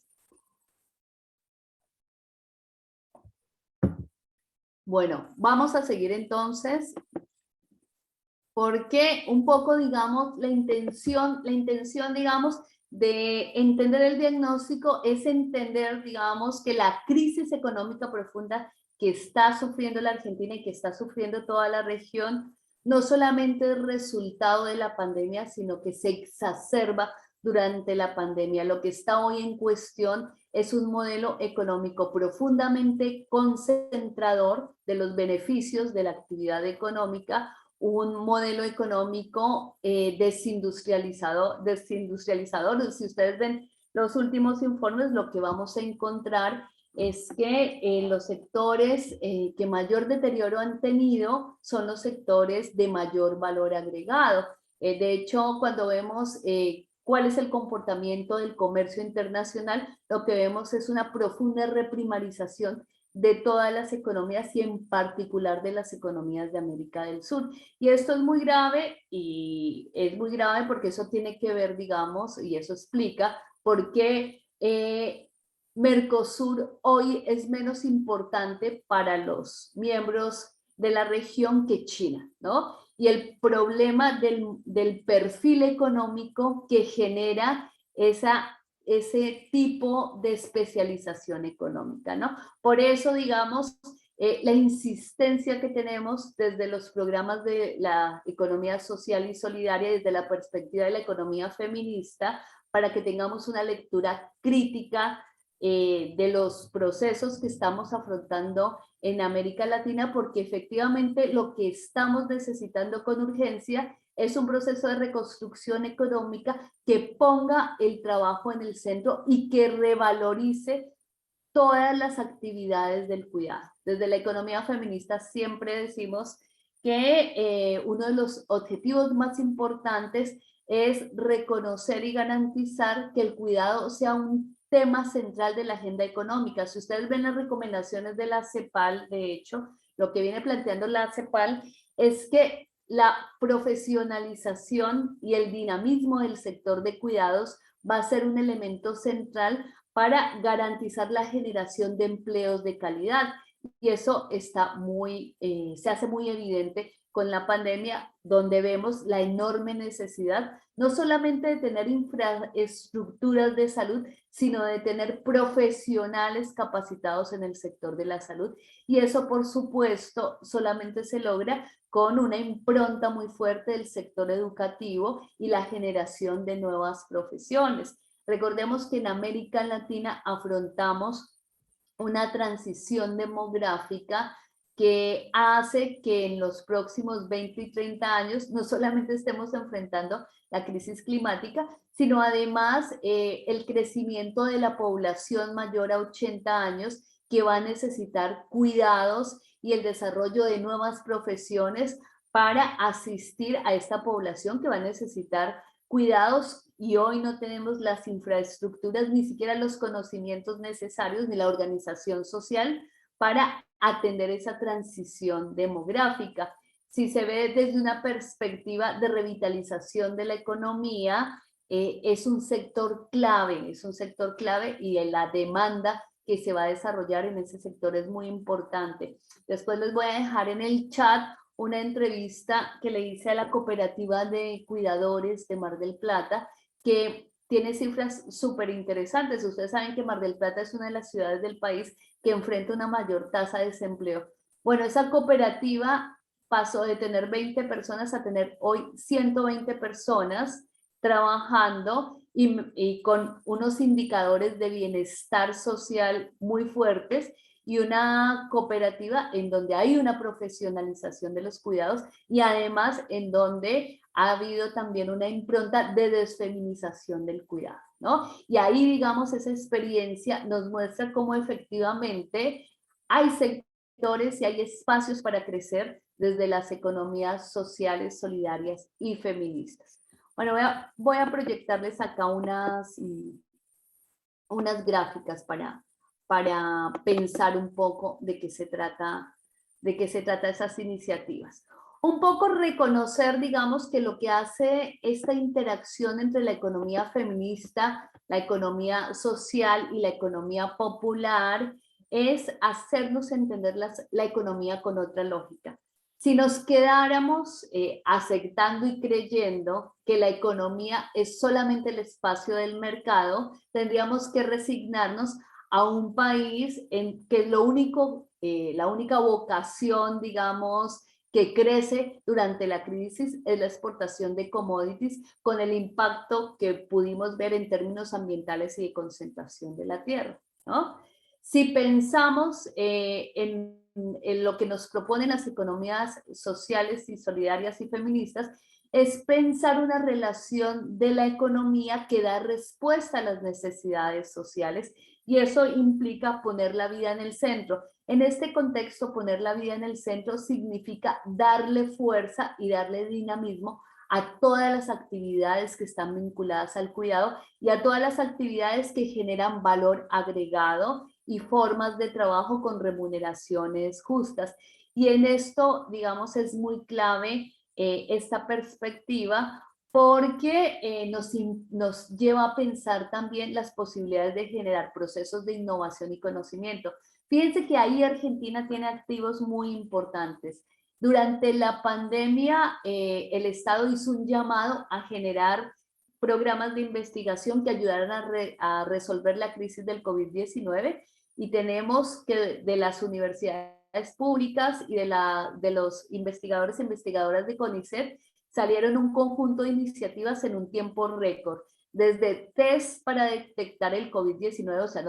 Bueno, vamos a seguir entonces, porque un poco, digamos, la intención, digamos, de entender el diagnóstico es entender, digamos, que la crisis económica profunda que está sufriendo la Argentina y que está sufriendo toda la región, no solamente es resultado de la pandemia, sino que se exacerba durante la pandemia. Lo que está hoy en cuestión es un modelo económico profundamente concentrador de los beneficios de la actividad económica, un modelo económico desindustrializador. Si ustedes ven los últimos informes, lo que vamos a encontrar es que los sectores que mayor deterioro han tenido son los sectores de mayor valor agregado. De hecho, cuando vemos cuál es el comportamiento del comercio internacional, lo que vemos es una profunda reprimarización de todas las economías y en particular de las economías de América del Sur. Y esto es muy grave, y es muy grave porque eso tiene que ver, digamos, y eso explica por qué Mercosur hoy es menos importante para los miembros de la región que China, ¿no? Y el problema del perfil económico que genera ese tipo de especialización económica, ¿no? Por eso, digamos, la insistencia que tenemos desde los programas de la economía social y solidaria, desde la perspectiva de la economía feminista, para que tengamos una lectura crítica de los procesos que estamos afrontando en América Latina, porque efectivamente lo que estamos necesitando con urgencia es un proceso de reconstrucción económica que ponga el trabajo en el centro y que revalorice todas las actividades del cuidado. Desde la economía feminista siempre decimos que uno de los objetivos más importantes es reconocer y garantizar que el cuidado sea un tema central de la agenda económica. Si ustedes ven las recomendaciones de la CEPAL, de hecho, lo que viene planteando la CEPAL es que la profesionalización y el dinamismo del sector de cuidados va a ser un elemento central para garantizar la generación de empleos de calidad. Y eso está se hace muy evidente con la pandemia, donde vemos la enorme necesidad, no solamente de tener infraestructuras de salud, sino de tener profesionales capacitados en el sector de la salud. Y eso, por supuesto, solamente se logra con una impronta muy fuerte del sector educativo y la generación de nuevas profesiones. Recordemos que en América Latina afrontamos una transición demográfica que hace que en los próximos 20 y 30 años no solamente estemos enfrentando la crisis climática, sino además el crecimiento de la población mayor a 80 años que va a necesitar cuidados y el desarrollo de nuevas profesiones para asistir a esta población que va a necesitar cuidados, y hoy no tenemos las infraestructuras, ni siquiera los conocimientos necesarios, ni la organización social para atender esa transición demográfica. Si se ve desde una perspectiva de revitalización de la economía, es un sector clave y la demanda que se va a desarrollar en ese sector es muy importante. Después les voy a dejar en el chat una entrevista que le hice a la cooperativa de cuidadores de Mar del Plata, que tiene cifras súper interesantes. Ustedes saben que Mar del Plata es una de las ciudades del país que enfrenta una mayor tasa de desempleo. Bueno, esa cooperativa pasó de tener 20 personas a tener hoy 120 personas trabajando y con unos indicadores de bienestar social muy fuertes, y una cooperativa en donde hay una profesionalización de los cuidados y además en donde ha habido también una impronta de desfeminización del cuidado, ¿no? Y ahí, digamos, esa experiencia nos muestra cómo efectivamente hay sectores y hay espacios para crecer desde las economías sociales, solidarias y feministas. Bueno, voy a proyectarles acá unas gráficas para pensar un poco de qué se trata esas iniciativas. Un poco reconocer, digamos, que lo que hace esta interacción entre la economía feminista, la economía social y la economía popular es hacernos entender la economía con otra lógica. Si nos quedáramos aceptando y creyendo que la economía es solamente el espacio del mercado, tendríamos que resignarnos a un país en que la única vocación, digamos, que crece durante la crisis es la exportación de commodities, con el impacto que pudimos ver en términos ambientales y de concentración de la tierra, ¿no? Si pensamos en lo que nos proponen las economías sociales y solidarias y feministas, es pensar una relación de la economía que da respuesta a las necesidades sociales, y eso implica poner la vida en el centro. En este contexto, poner la vida en el centro significa darle fuerza y darle dinamismo a todas las actividades que están vinculadas al cuidado y a todas las actividades que generan valor agregado y formas de trabajo con remuneraciones justas. Y en esto, digamos, es muy clave esta perspectiva, porque nos lleva a pensar también las posibilidades de generar procesos de innovación y conocimiento. Fíjense que ahí Argentina tiene activos muy importantes. Durante la pandemia, el Estado hizo un llamado a generar programas de investigación que ayudaran a resolver la crisis del COVID-19, y tenemos que de las universidades públicas y de los investigadores e investigadoras de CONICET salieron un conjunto de iniciativas en un tiempo récord, desde test para detectar el COVID-19, o sea,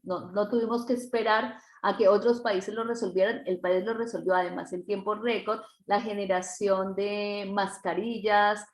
no tuvimos que esperar a que otros países lo resolvieran, el país lo resolvió además en tiempo récord, la generación de mascarillas,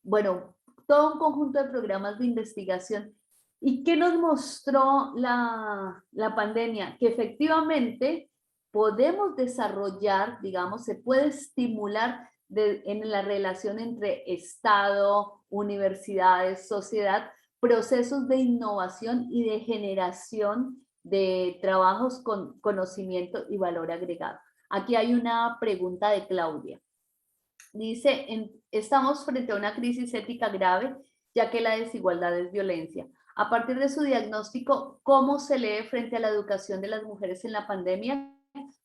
bueno, todo un conjunto de programas de investigación. ¿Y qué nos mostró la pandemia? Que efectivamente podemos desarrollar, digamos, se puede estimular en la relación entre Estado, universidades, sociedad, procesos de innovación y de generación de trabajos con conocimiento y valor agregado. Aquí hay una pregunta de Claudia. Dice, estamos frente a una crisis ética grave, ya que la desigualdad es violencia. A partir de su diagnóstico, ¿cómo se lee frente a la educación de las mujeres en la pandemia?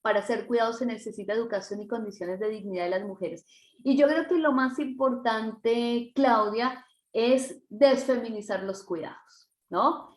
Para ser cuidados se necesita educación y condiciones de dignidad de las mujeres. Y yo creo que lo más importante, Claudia, es desfeminizar los cuidados, ¿no?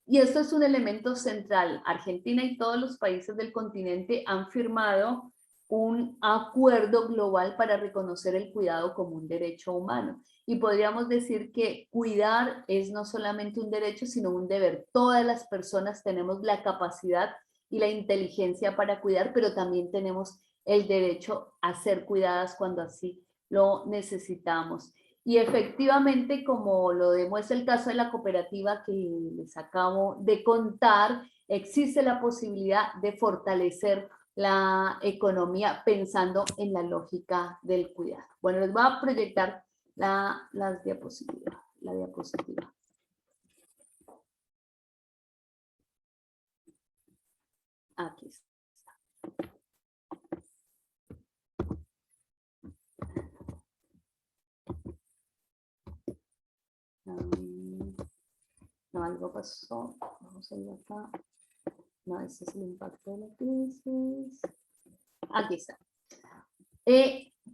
Y esto es un elemento central. Argentina y todos los países del continente han firmado un acuerdo global para reconocer el cuidado como un derecho humano. Y podríamos decir que cuidar es no solamente un derecho, sino un deber. Todas las personas tenemos la capacidad y la inteligencia para cuidar, pero también tenemos el derecho a ser cuidadas cuando así lo necesitamos. Y efectivamente, como lo demuestra el caso de la cooperativa que les acabo de contar, existe la posibilidad de fortalecer la economía pensando en la lógica del cuidado. Bueno, les voy a proyectar la diapositiva. Aquí está. No, algo pasó. Vamos a ir acá. No, ese es el impacto de la crisis. Aquí está.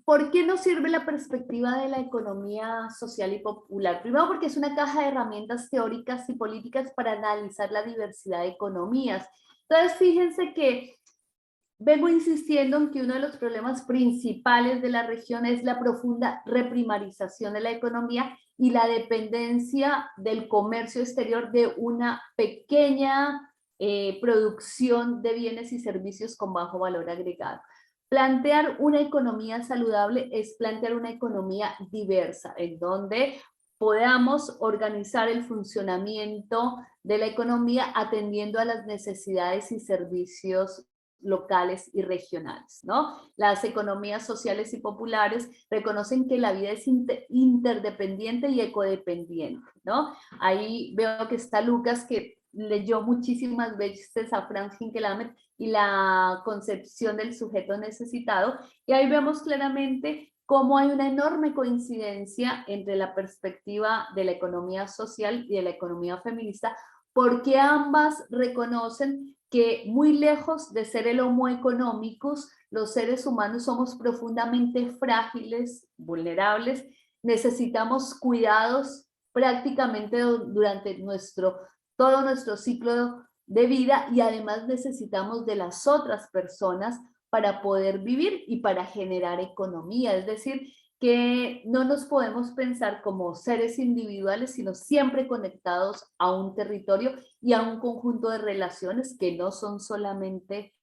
¿Por qué nos sirve la perspectiva de la economía social y popular? Primero, porque es una caja de herramientas teóricas y políticas para analizar la diversidad de economías. Entonces, fíjense que vengo insistiendo en que uno de los problemas principales de la región es la profunda reprimarización de la economía y la dependencia del comercio exterior de una pequeña producción de bienes y servicios con bajo valor agregado. Plantear una economía saludable es plantear una economía diversa, en donde podamos organizar el funcionamiento de la economía atendiendo a las necesidades y servicios locales y regionales, ¿no? Las economías sociales y populares reconocen que la vida es interdependiente y ecodependiente, ¿no? Ahí veo que está Lucas, que leyó muchísimas veces a Franz Hinkelamer y la concepción del sujeto necesitado, y ahí vemos claramente cómo hay una enorme coincidencia entre la perspectiva de la economía social y de la economía feminista, porque ambas reconocen que muy lejos de ser el homo economicus, los seres humanos somos profundamente frágiles, vulnerables, necesitamos cuidados prácticamente durante todo nuestro ciclo de vida, y además necesitamos de las otras personas para poder vivir y para generar economía. Es decir, que no nos podemos pensar como seres individuales, sino siempre conectados a un territorio y a un conjunto de relaciones que no son solamente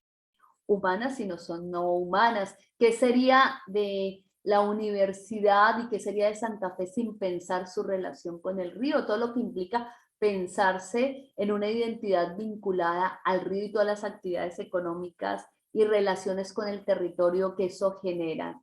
humanas, sino son no humanas. ¿Qué sería de la universidad y qué sería de Santa Fe sin pensar su relación con el río? Todo lo que implica pensarse en una identidad vinculada al río y todas las actividades económicas y relaciones con el territorio que eso genera.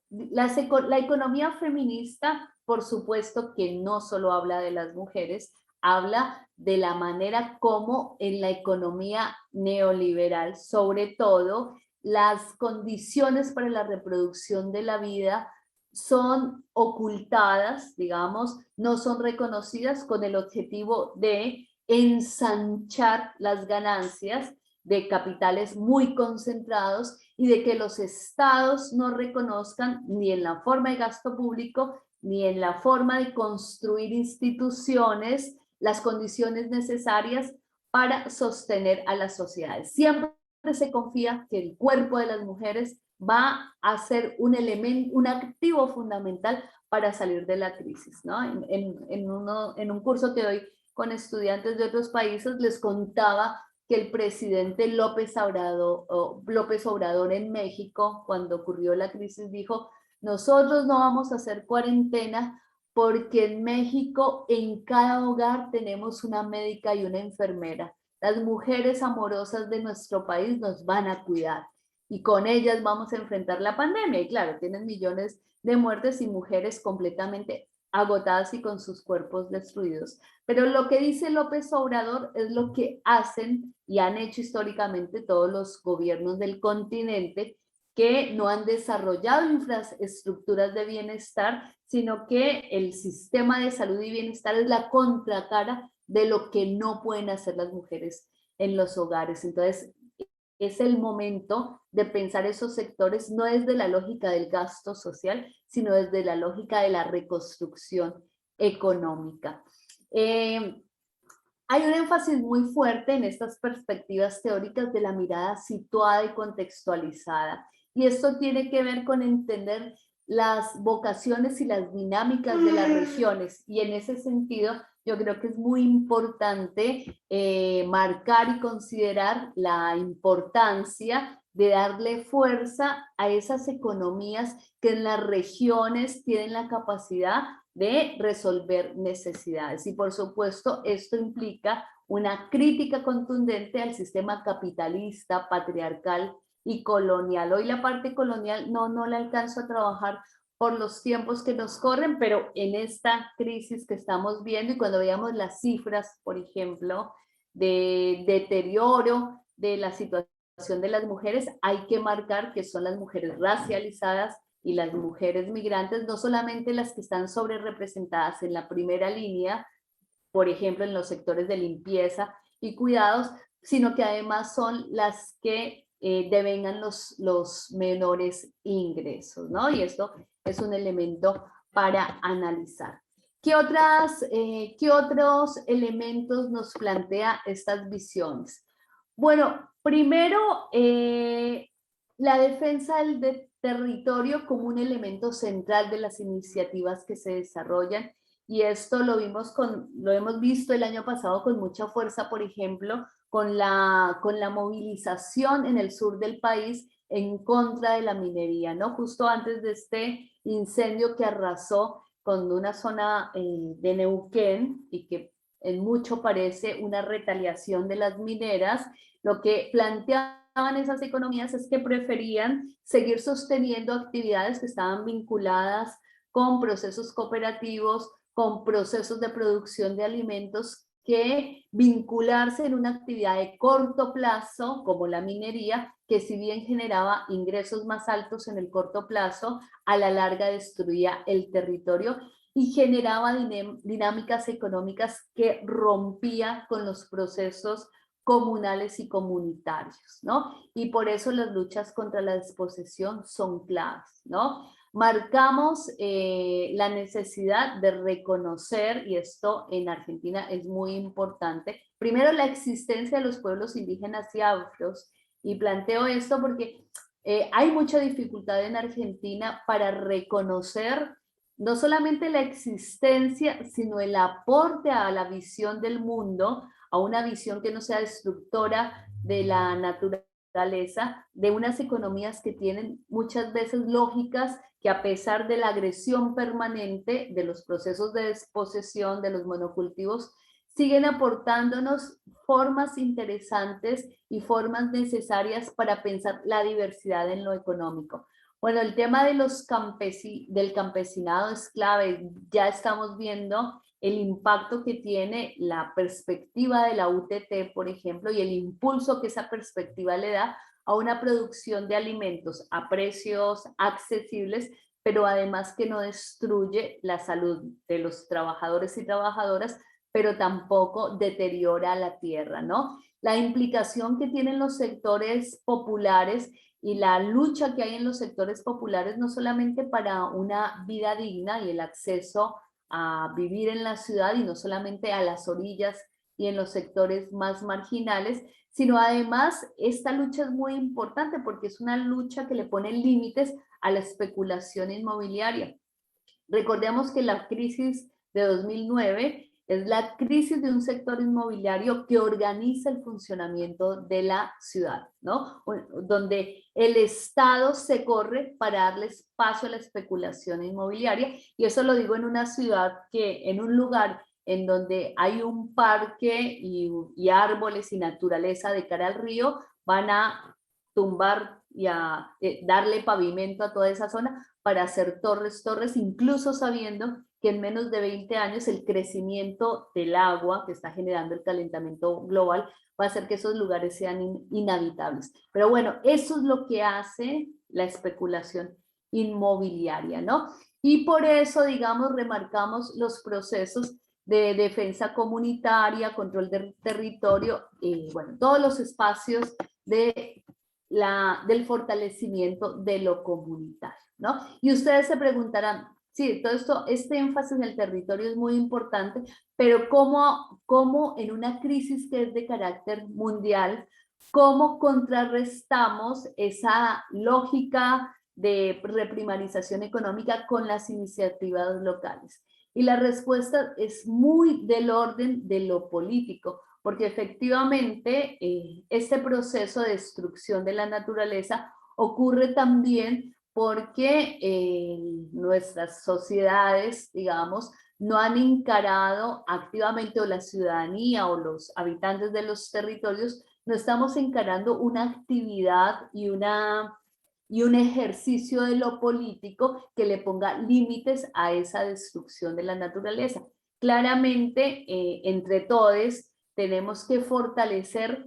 La economía feminista, por supuesto que no solo habla de las mujeres, habla de la manera como en la economía neoliberal, sobre todo, las condiciones para la reproducción de la vida son ocultadas, digamos, no son reconocidas con el objetivo de ensanchar las ganancias de capitales muy concentrados y de que los estados no reconozcan ni en la forma de gasto público ni en la forma de construir instituciones las condiciones necesarias para sostener a las sociedades. Siempre se confía que el cuerpo de las mujeres va a ser un elemento, un activo fundamental para salir de la crisis, ¿no? En un curso que doy con estudiantes de otros países les contaba que el presidente López Obrador en México, cuando ocurrió la crisis, dijo: nosotros no vamos a hacer cuarentena porque en México en cada hogar tenemos una médica y una enfermera. Las mujeres amorosas de nuestro país nos van a cuidar y con ellas vamos a enfrentar la pandemia. Y claro, tienen millones de muertes y mujeres completamente agotadas y con sus cuerpos destruidos. Pero lo que dice López Obrador es lo que hacen y han hecho históricamente todos los gobiernos del continente, que no han desarrollado infraestructuras de bienestar, sino que el sistema de salud y bienestar es la contracara de lo que no pueden hacer las mujeres en los hogares. Entonces, es el momento de pensar esos sectores no desde la lógica del gasto social, sino desde la lógica de la reconstrucción económica. Hay un énfasis muy fuerte en estas perspectivas teóricas de la mirada situada y contextualizada. Y esto tiene que ver con entender las vocaciones y las dinámicas de las regiones. Y en ese sentido, yo creo que es muy importante marcar y considerar la importancia de darle fuerza a esas economías que en las regiones tienen la capacidad de resolver necesidades. Y por supuesto, esto implica una crítica contundente al sistema capitalista, patriarcal y colonial. Hoy la parte colonial no la alcanzo a trabajar por los tiempos que nos corren, pero en esta crisis que estamos viendo y cuando veamos las cifras, por ejemplo, de deterioro de la situación de las mujeres, hay que marcar que son las mujeres racializadas y las mujeres migrantes, no solamente las que están sobre representadas en la primera línea, por ejemplo, en los sectores de limpieza y cuidados, sino que además son las que devengan los menores ingresos, ¿no? Y esto es un elemento para analizar. ¿Qué otros elementos nos plantea estas visiones? Bueno, primero, la defensa del territorio como un elemento central de las iniciativas que se desarrollan, y esto lo hemos visto el año pasado con mucha fuerza, por ejemplo, con la movilización en el sur del país en contra de la minería, ¿no? Justo antes de este incendio que arrasó con una zona de Neuquén y que en mucho parece una retaliación de las mineras, lo que planteaban esas economías es que preferían seguir sosteniendo actividades que estaban vinculadas con procesos cooperativos, con procesos de producción de alimentos, que vincularse en una actividad de corto plazo, como la minería, que si bien generaba ingresos más altos en el corto plazo, a la larga destruía el territorio y generaba dinámicas económicas que rompía con los procesos comunales y comunitarios, ¿no? Y por eso las luchas contra la desposesión son claves, ¿no? Marcamos la necesidad de reconocer, y esto en Argentina es muy importante, primero la existencia de los pueblos indígenas y afros, y planteo esto porque hay mucha dificultad en Argentina para reconocer no solamente la existencia, sino el aporte a la visión del mundo, a una visión que no sea destructora de la naturaleza, de unas economías que tienen muchas veces lógicas que, a pesar de la agresión permanente de los procesos de desposesión, de los monocultivos, siguen aportándonos formas interesantes y formas necesarias para pensar la diversidad en lo económico. Bueno, el tema de del campesinado es clave. Ya estamos viendo el impacto que tiene la perspectiva de la UTT, por ejemplo, y el impulso que esa perspectiva le da a una producción de alimentos a precios accesibles, pero además que no destruye la salud de los trabajadores y trabajadoras, pero tampoco deteriora la tierra, ¿no? La implicación que tienen los sectores populares y la lucha que hay en los sectores populares, no solamente para una vida digna y el acceso a vivir en la ciudad, y no solamente a las orillas y en los sectores más marginales, sino además esta lucha es muy importante porque es una lucha que le pone límites a la especulación inmobiliaria. Recordemos que la crisis de 2009 es la crisis de un sector inmobiliario que organiza el funcionamiento de la ciudad, ¿no? Donde el Estado se corre para darle espacio a la especulación inmobiliaria, y eso lo digo en una ciudad que, en un lugar en donde hay un parque y árboles y naturaleza de cara al río, van a tumbar y a darle pavimento a toda esa zona para hacer torres, incluso sabiendo que en menos de 20 años el crecimiento del agua que está generando el calentamiento global va a hacer que esos lugares sean inhabitables. Pero bueno, eso es lo que hace la especulación inmobiliaria, ¿no? Y por eso, digamos, remarcamos los procesos de defensa comunitaria, control del territorio, bueno, todos los espacios del fortalecimiento de lo comunitario, ¿no? Y ustedes se preguntarán, sí, todo esto, este énfasis en el territorio es muy importante, pero ¿cómo en una crisis que es de carácter mundial, cómo contrarrestamos esa lógica de reprimarización económica con las iniciativas locales? Y la respuesta es muy del orden de lo político, porque efectivamente este proceso de destrucción de la naturaleza ocurre también porque nuestras sociedades, digamos, no han encarado activamente, o la ciudadanía o los habitantes de los territorios, no estamos encarando una actividad y un ejercicio de lo político que le ponga límites a esa destrucción de la naturaleza. Claramente, entre todos, tenemos que fortalecer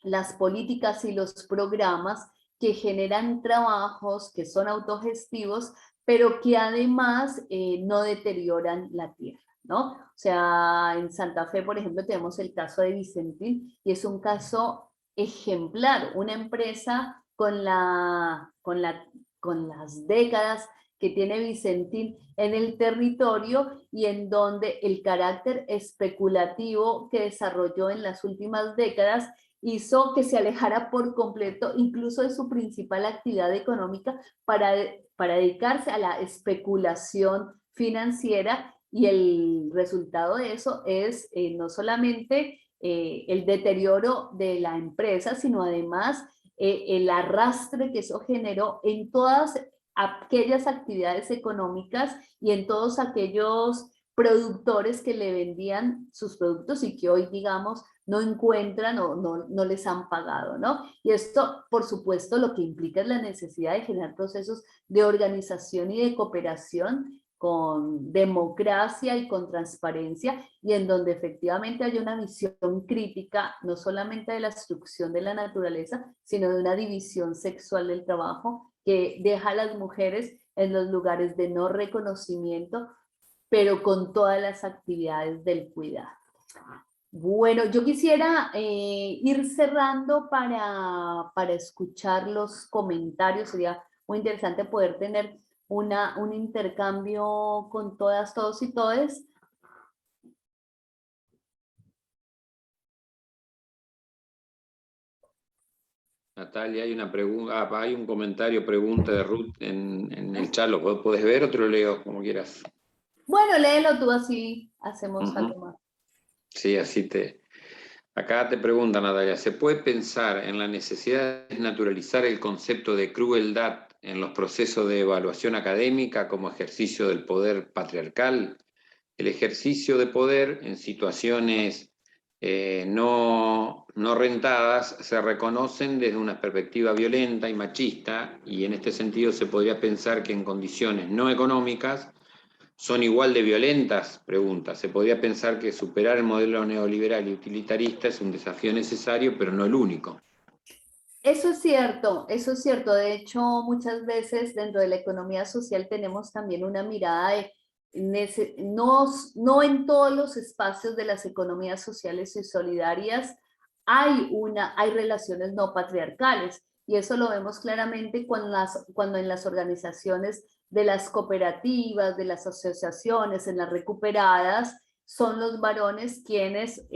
las políticas y los programas que generan trabajos que son autogestivos, pero que además no deterioran la tierra, ¿no? O sea, en Santa Fe, por ejemplo, tenemos el caso de Vicentín, y es un caso ejemplar, una empresa con las décadas que tiene Vicentín en el territorio, y en donde el carácter especulativo que desarrolló en las últimas décadas hizo que se alejara por completo incluso de su principal actividad económica para dedicarse a la especulación financiera, y el resultado de eso es no solamente el deterioro de la empresa, sino además el arrastre que eso generó en todas aquellas actividades económicas y en todos aquellos productores que le vendían sus productos y que hoy, digamos, no encuentran o no les han pagado, ¿no? Y esto, por supuesto, lo que implica es la necesidad de generar procesos de organización y de cooperación con democracia y con transparencia, y en donde efectivamente haya una visión crítica, no solamente de la destrucción de la naturaleza, sino de una división sexual del trabajo que deja a las mujeres en los lugares de no reconocimiento, pero con todas las actividades del cuidado. Bueno, yo quisiera ir cerrando para escuchar los comentarios. Sería muy interesante poder tener un intercambio con todas, todos y todes. Natalia, hay una pregunta, hay un comentario, pregunta de Ruth en el chat. ¿Lo podés ver o te lo leo como quieras? Bueno, léelo tú, así hacemos algo más. Sí, así te... Acá te pregunta, Natalia, ¿se puede pensar en la necesidad de naturalizar el concepto de crueldad en los procesos de evaluación académica como ejercicio del poder patriarcal? El ejercicio de poder en situaciones no rentadas se reconocen desde una perspectiva violenta y machista, y en este sentido se podría pensar que en condiciones no económicas son igual de violentas. Pregunta, ¿se podría pensar que superar el modelo neoliberal y utilitarista es un desafío necesario, pero no el único? Eso es cierto, eso es cierto. De hecho, muchas veces dentro de la economía social tenemos también una mirada de no en todos los espacios de las economías sociales y solidarias hay relaciones no patriarcales. Y eso lo vemos claramente cuando en las organizaciones de las cooperativas, de las asociaciones, en las recuperadas, son los varones quienes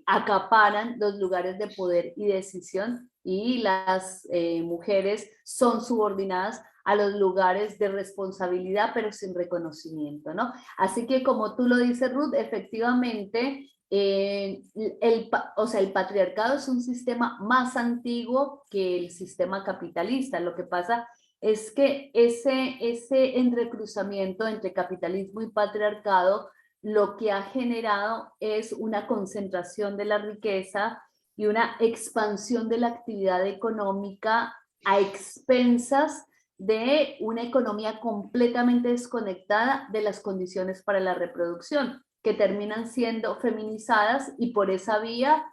acaparan los lugares de poder y decisión, y las mujeres son subordinadas a los lugares de responsabilidad, pero sin reconocimiento, ¿no? Así que como tú lo dices, Ruth, efectivamente, o sea, el patriarcado es un sistema más antiguo que el sistema capitalista. Lo que pasa es que ese entrecruzamiento entre capitalismo y patriarcado lo que ha generado es una concentración de la riqueza y una expansión de la actividad económica a expensas de una economía completamente desconectada de las condiciones para la reproducción, que terminan siendo feminizadas y por esa vía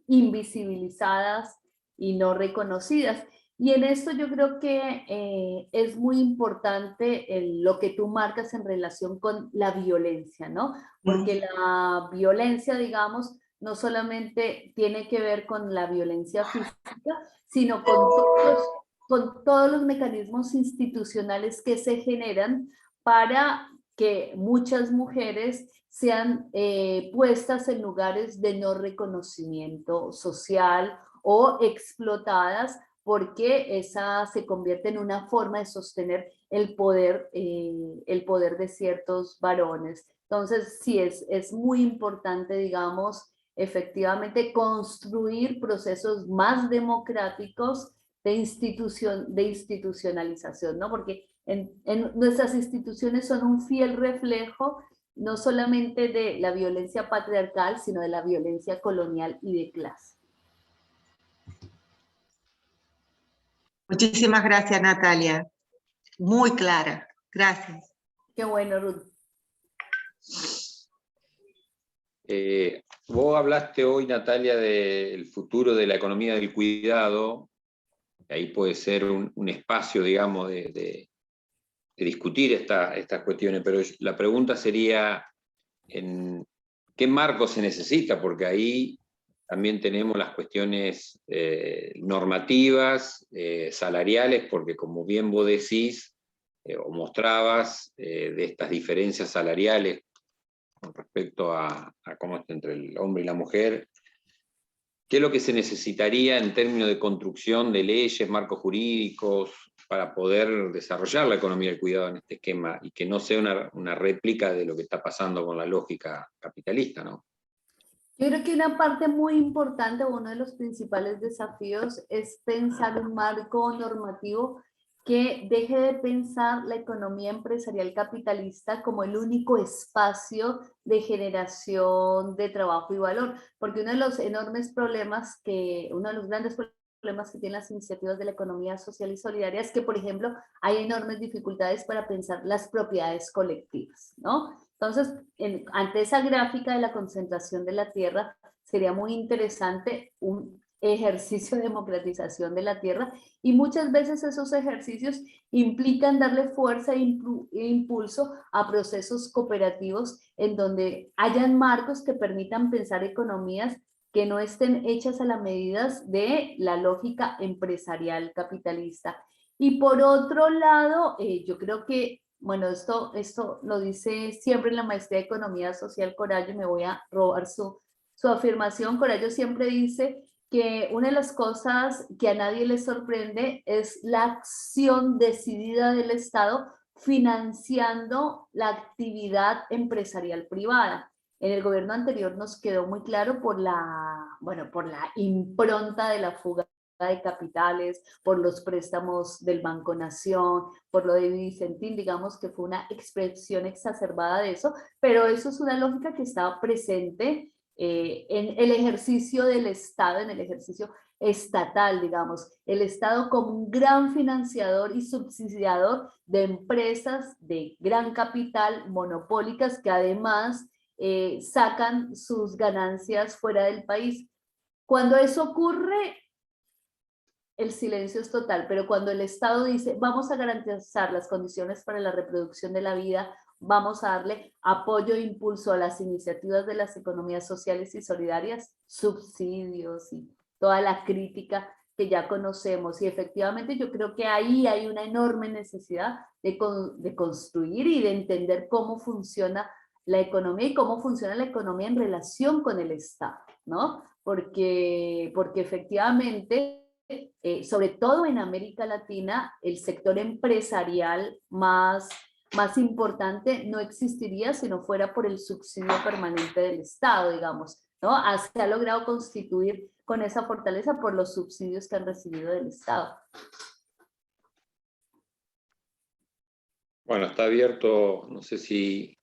invisibilizadas y no reconocidas. Y en esto yo creo que es muy importante lo que tú marcas en relación con la violencia, ¿no? Porque la violencia, digamos, no solamente tiene que ver con la violencia física, sino con todos los mecanismos institucionales que se generan para que muchas mujeres sean puestas en lugares de no reconocimiento social o explotadas, porque esa se convierte en una forma de sostener el poder de ciertos varones. Entonces, sí, es muy importante, digamos, efectivamente construir procesos más democráticos de institucionalización, ¿no? Porque en nuestras instituciones son un fiel reflejo no solamente de la violencia patriarcal, sino de la violencia colonial y de clase. Muchísimas gracias, Natalia. Muy clara. Gracias. Qué bueno, Ruth. Vos hablaste hoy, Natalia, del futuro de la economía del cuidado. Ahí puede ser un espacio, digamos, de discutir estas cuestiones, pero la pregunta sería, ¿en qué marco se necesita? Porque ahí también tenemos las cuestiones normativas, salariales, porque como bien vos decís o mostrabas, de estas diferencias salariales con respecto a cómo está entre el hombre y la mujer, ¿qué es lo que se necesitaría en términos de construcción de leyes, marcos jurídicos, para poder desarrollar la economía del cuidado en este esquema y que no sea una réplica de lo que está pasando con la lógica capitalista, ¿no? Yo creo que una parte muy importante, uno de los principales desafíos, es pensar un marco normativo que deje de pensar la economía empresarial capitalista como el único espacio de generación de trabajo y valor, porque uno de los enormes problemas uno de los grandes problemas que tienen las iniciativas de la economía social y solidaria es que, por ejemplo, hay enormes dificultades para pensar las propiedades colectivas, ¿no? Entonces, ante esa gráfica de la concentración de la tierra, sería muy interesante un ejercicio de democratización de la tierra, y muchas veces esos ejercicios implican darle fuerza e impulso a procesos cooperativos en donde hayan marcos que permitan pensar economías que no estén hechas a las medidas de la lógica empresarial capitalista. Y por otro lado, yo creo que, bueno, esto lo dice siempre en la maestría de Economía Social Corallo, y me voy a robar su afirmación. Corallo siempre dice que una de las cosas que a nadie le sorprende es la acción decidida del Estado financiando la actividad empresarial privada. En el gobierno anterior nos quedó muy claro por la impronta de la fuga de capitales, por los préstamos del Banco Nación, por lo de Vicentín, digamos que fue una expresión exacerbada de eso, pero eso es una lógica que estaba presente en el ejercicio del Estado, en el ejercicio estatal, digamos, el Estado como un gran financiador y subsidiador de empresas de gran capital, monopólicas, que además sacan sus ganancias fuera del país. Cuando eso ocurre, el silencio es total, pero cuando el Estado dice, vamos a garantizar las condiciones para la reproducción de la vida, vamos a darle apoyo e impulso a las iniciativas de las economías sociales y solidarias, subsidios y toda la crítica que ya conocemos. Y efectivamente yo creo que ahí hay una enorme necesidad de construir y de entender cómo funciona la economía y cómo funciona la economía en relación con el Estado, ¿no? Porque efectivamente, sobre todo en América Latina, el sector empresarial más importante no existiría si no fuera por el subsidio permanente del Estado, digamos, ¿no? Se ha logrado constituir con esa fortaleza por los subsidios que han recibido del Estado. Bueno, está abierto, no sé si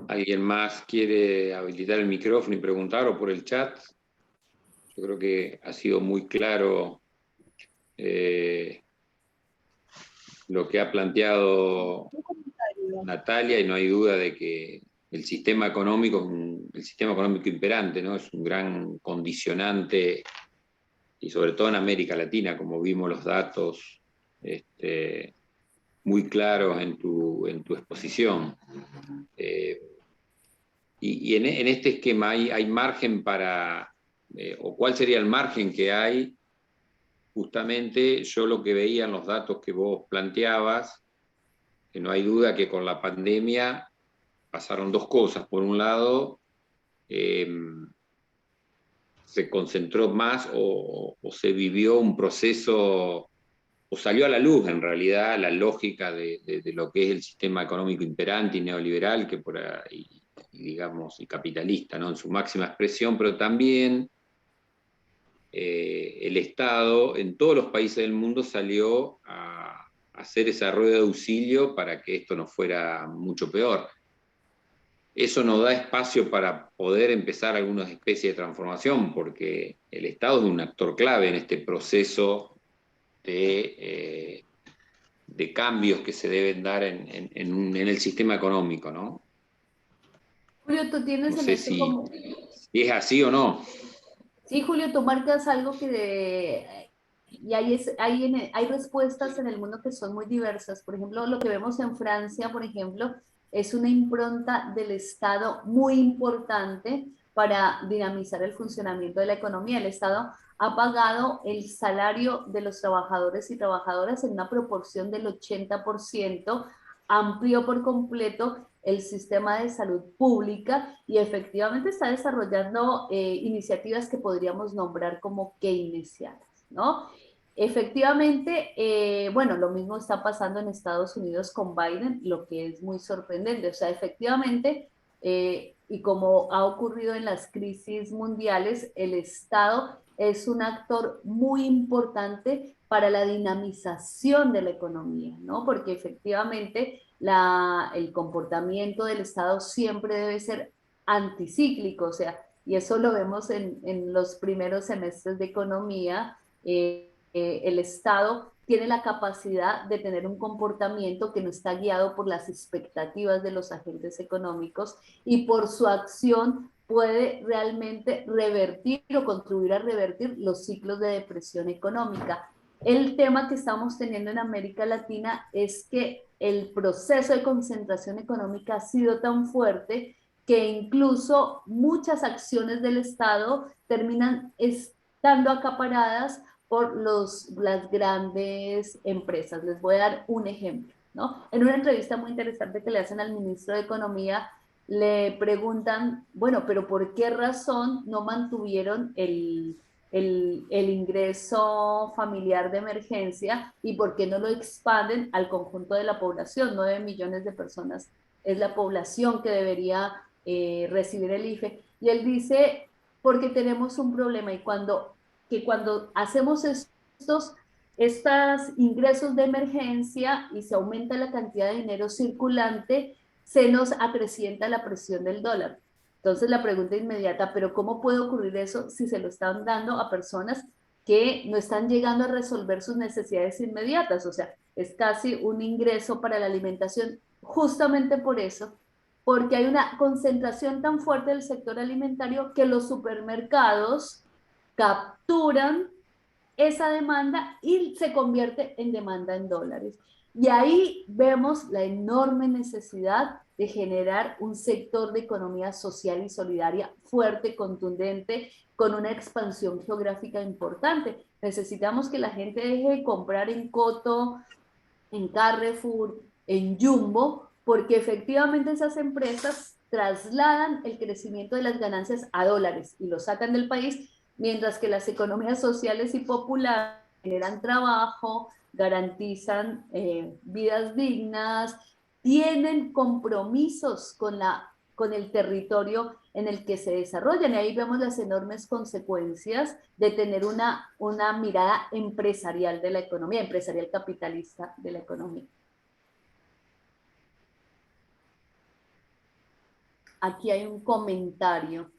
alguien más quiere habilitar el micrófono y preguntar o por el chat. Yo creo que ha sido muy claro lo que ha planteado Natalia, y no hay duda de que el sistema económico imperante, ¿no? Es un gran condicionante, y sobre todo en América Latina, como vimos los datos muy claros en tu exposición. Y en este esquema hay margen para, o cuál sería el margen que hay. Justamente yo lo que veía en los datos que vos planteabas, que no hay duda que con la pandemia pasaron dos cosas. Por un lado, se concentró más o se vivió un proceso, o salió a la luz en realidad la lógica de lo que es el sistema económico imperante y neoliberal, que por ahí, digamos, y capitalista, ¿no? En su máxima expresión, pero también el Estado en todos los países del mundo salió a hacer esa rueda de auxilio para que esto no fuera mucho peor. Eso nos da espacio para poder empezar alguna especie de transformación, porque el Estado es un actor clave en este proceso de cambios que se deben dar en el sistema económico, ¿no? Julio, tú tienes No en sé esto si como... es así o no. Sí, Julio, tú marcas algo que y hay respuestas en el mundo que son muy diversas. Por ejemplo, lo que vemos en Francia, por ejemplo, es una impronta del Estado muy importante para dinamizar el funcionamiento de la economía. El Estado ha pagado el salario de los trabajadores y trabajadoras en una proporción del 80%, amplió por completo el sistema de salud pública y efectivamente está desarrollando iniciativas que podríamos nombrar como keynesianas, ¿no? Efectivamente, bueno, lo mismo está pasando en Estados Unidos con Biden, lo que es muy sorprendente. O sea, efectivamente, y como ha ocurrido en las crisis mundiales, el Estado es un actor muy importante para la dinamización de la economía, ¿no? Porque efectivamente el comportamiento del Estado siempre debe ser anticíclico, o sea, y eso lo vemos en los primeros semestres de economía. El Estado tiene la capacidad de tener un comportamiento que no está guiado por las expectativas de los agentes económicos y por su acción puede realmente revertir o contribuir a revertir los ciclos de depresión económica. El tema que estamos teniendo en América Latina es que el proceso de concentración económica ha sido tan fuerte que incluso muchas acciones del Estado terminan estando acaparadas por las grandes empresas. Les voy a dar un ejemplo, ¿no? En una entrevista muy interesante que le hacen al ministro de Economía, le preguntan, bueno, pero ¿por qué razón no mantuvieron el ingreso familiar de emergencia y por qué no lo expanden al conjunto de la población? 9 millones de personas es la población que debería recibir el IFE. Y él dice, porque tenemos un problema y cuando hacemos estos ingresos de emergencia y se aumenta la cantidad de dinero circulante, se nos acrecienta la presión del dólar. Entonces la pregunta inmediata, pero ¿cómo puede ocurrir eso si se lo están dando a personas que no están llegando a resolver sus necesidades inmediatas? O sea, es casi un ingreso para la alimentación, justamente por eso, porque hay una concentración tan fuerte del sector alimentario que los supermercados capturan esa demanda y se convierte en demanda en dólares. Y ahí vemos la enorme necesidad de generar un sector de economía social y solidaria fuerte, contundente, con una expansión geográfica importante. Necesitamos que la gente deje de comprar en Coto, en Carrefour, en Jumbo, porque efectivamente esas empresas trasladan el crecimiento de las ganancias a dólares y lo sacan del país, mientras que las economías sociales y populares generan trabajo, garantizan vidas dignas, tienen compromisos con el territorio en el que se desarrollan. Y ahí vemos las enormes consecuencias de tener una mirada empresarial de la economía, empresarial capitalista de la economía. Aquí hay un comentario.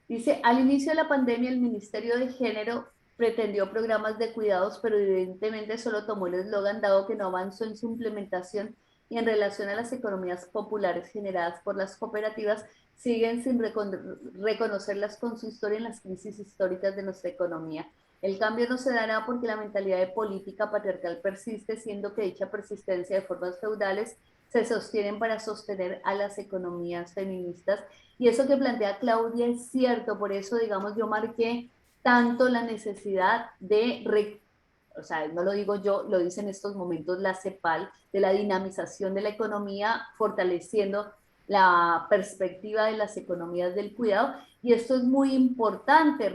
Dice, al inicio de la pandemia el Ministerio de Género pretendió programas de cuidados, pero evidentemente solo tomó el eslogan dado que no avanzó en su implementación y en relación a las economías populares generadas por las cooperativas, siguen sin reconocerlas con su historia en las crisis históricas de nuestra economía. El cambio no se dará porque la mentalidad de política patriarcal persiste, siendo que dicha persistencia de formas feudales se sostienen para sostener a las economías feministas. Y eso que plantea Claudia es cierto, por eso, digamos, yo marqué tanto la necesidad de, o sea, no lo digo yo, lo dice en estos momentos la CEPAL, de la dinamización de la economía, fortaleciendo la perspectiva de las economías del cuidado. Y esto es muy importante,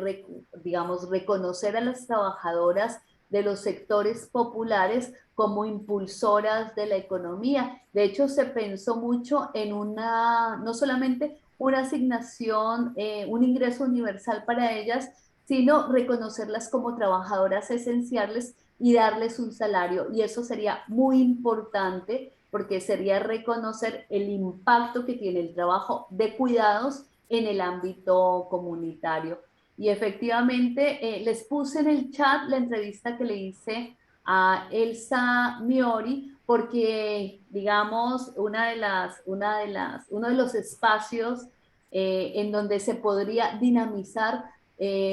digamos, reconocer a las trabajadoras de los sectores populares como impulsoras de la economía. De hecho, se pensó mucho en no solamente una asignación, un ingreso universal para ellas, sino reconocerlas como trabajadoras esenciales y darles un salario. Y eso sería muy importante porque sería reconocer el impacto que tiene el trabajo de cuidados en el ámbito comunitario. Y efectivamente, les puse en el chat la entrevista que le hice a Elsa Miori, porque, digamos, uno de los espacios en donde se podría dinamizar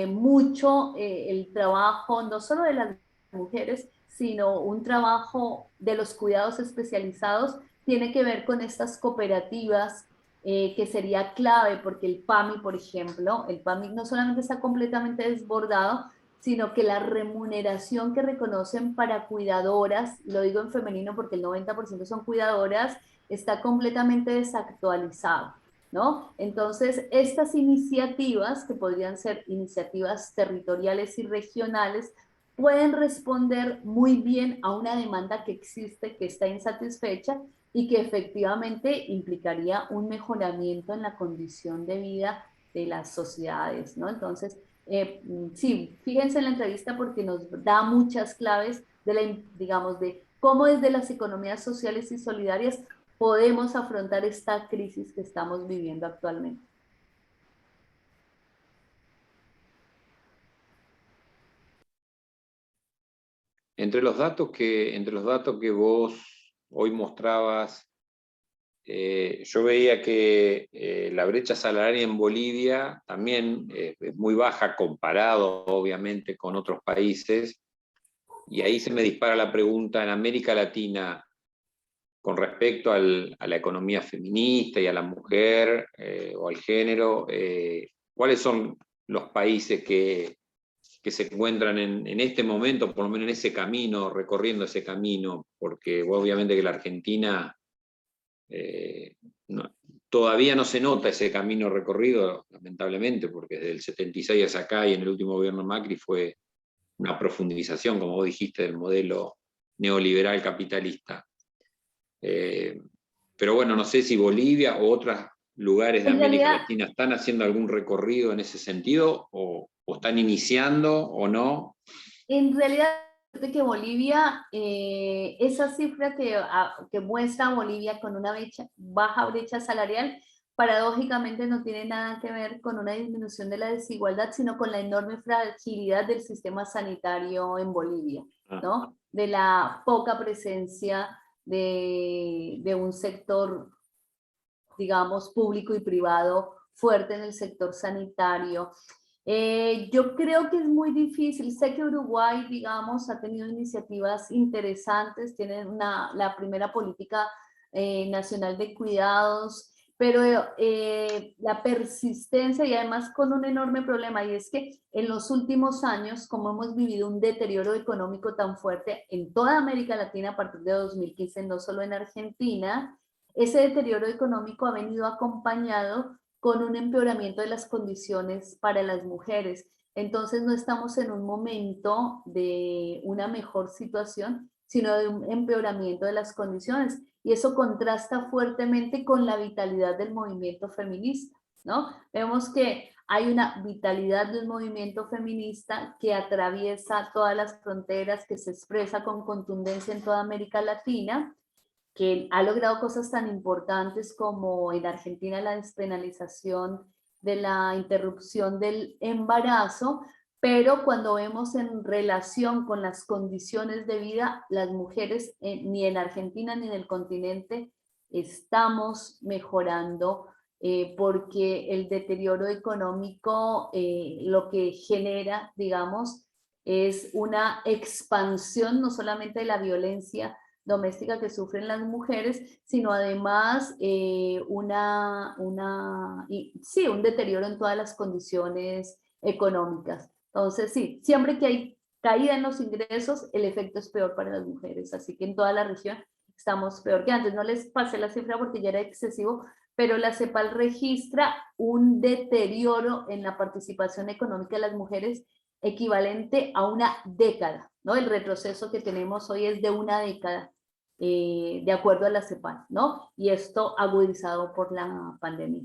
mucho el trabajo, no solo de las mujeres, sino un trabajo de los cuidados especializados, tiene que ver con estas cooperativas, que sería clave, porque el PAMI, por ejemplo, el PAMI no solamente está completamente desbordado, sino que la remuneración que reconocen para cuidadoras, lo digo en femenino porque el 90% son cuidadoras, está completamente desactualizado, ¿no? Entonces, estas iniciativas, que podrían ser iniciativas territoriales y regionales, pueden responder muy bien a una demanda que existe, que está insatisfecha y que efectivamente implicaría un mejoramiento en la condición de vida de las sociedades, ¿no? Entonces, sí, fíjense en la entrevista porque nos da muchas claves digamos, de cómo desde las economías sociales y solidarias podemos afrontar esta crisis que estamos viviendo actualmente. Entre los datos que vos hoy mostrabas, yo veía que la brecha salarial en Bolivia también es muy baja comparado, obviamente, con otros países. Y ahí se me dispara la pregunta, en América Latina, con respecto a la economía feminista y a la mujer o al género, ¿cuáles son los países que se encuentran en este momento, por lo menos en ese camino, recorriendo ese camino? Porque obviamente que la Argentina todavía no se nota ese camino recorrido, lamentablemente, porque desde el 76 hacia acá y en el último gobierno Macri fue una profundización, como vos dijiste, del modelo neoliberal capitalista. Pero bueno, no sé si Bolivia o otros lugares de América Latina están haciendo algún recorrido en ese sentido, o están iniciando o no. En realidad, que Bolivia, esa cifra que muestra Bolivia con una baja brecha salarial, paradójicamente no tiene nada que ver con una disminución de la desigualdad, sino con la enorme fragilidad del sistema sanitario en Bolivia, ¿no? De la poca presencia de un sector, digamos, público y privado fuerte en el sector sanitario. Yo creo que es muy difícil. Sé que Uruguay, digamos, ha tenido iniciativas interesantes, tienen la primera política nacional de cuidados, pero la persistencia y además con un enorme problema, y es que en los últimos años, como hemos vivido un deterioro económico tan fuerte en toda América Latina a partir de 2015, no solo en Argentina, ese deterioro económico ha venido acompañado con un empeoramiento de las condiciones para las mujeres. Entonces no estamos en un momento de una mejor situación, sino de un empeoramiento de las condiciones. Y eso contrasta fuertemente con la vitalidad del movimiento feminista, ¿no? Vemos que hay una vitalidad del movimiento feminista que atraviesa todas las fronteras, que se expresa con contundencia en toda América Latina, que ha logrado cosas tan importantes como en Argentina la despenalización de la interrupción del embarazo, pero cuando vemos en relación con las condiciones de vida, las mujeres ni en Argentina ni en el continente estamos mejorando, porque el deterioro económico lo que genera, digamos, es una expansión no solamente de la violencia doméstica que sufren las mujeres, sino además un deterioro en todas las condiciones económicas. Entonces, sí, siempre que hay caída en los ingresos, el efecto es peor para las mujeres, así que en toda la región estamos peor que antes. No les pasé la cifra porque ya era excesivo, pero la CEPAL registra un deterioro en la participación económica de las mujeres equivalente a una década, ¿no? El retroceso que tenemos hoy es de una década, de acuerdo a la CEPAL, ¿no? Y esto agudizado por la pandemia.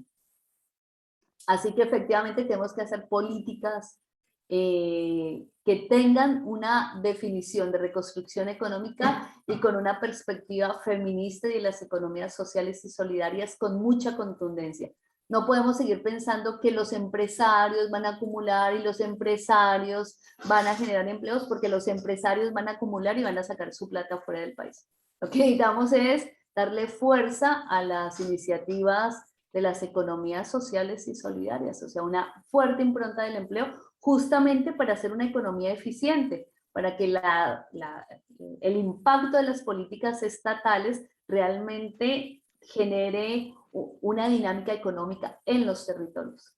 Así que efectivamente tenemos que hacer políticas que tengan una definición de reconstrucción económica y con una perspectiva feminista y de las economías sociales y solidarias con mucha contundencia. No podemos seguir pensando que los empresarios van a acumular y los empresarios van a generar empleos, porque los empresarios van a acumular y van a sacar su plata fuera del país. Lo que necesitamos es darle fuerza a las iniciativas de las economías sociales y solidarias, o sea, una fuerte impronta del empleo, justamente para hacer una economía eficiente, para que el impacto de las políticas estatales realmente genere una dinámica económica en los territorios.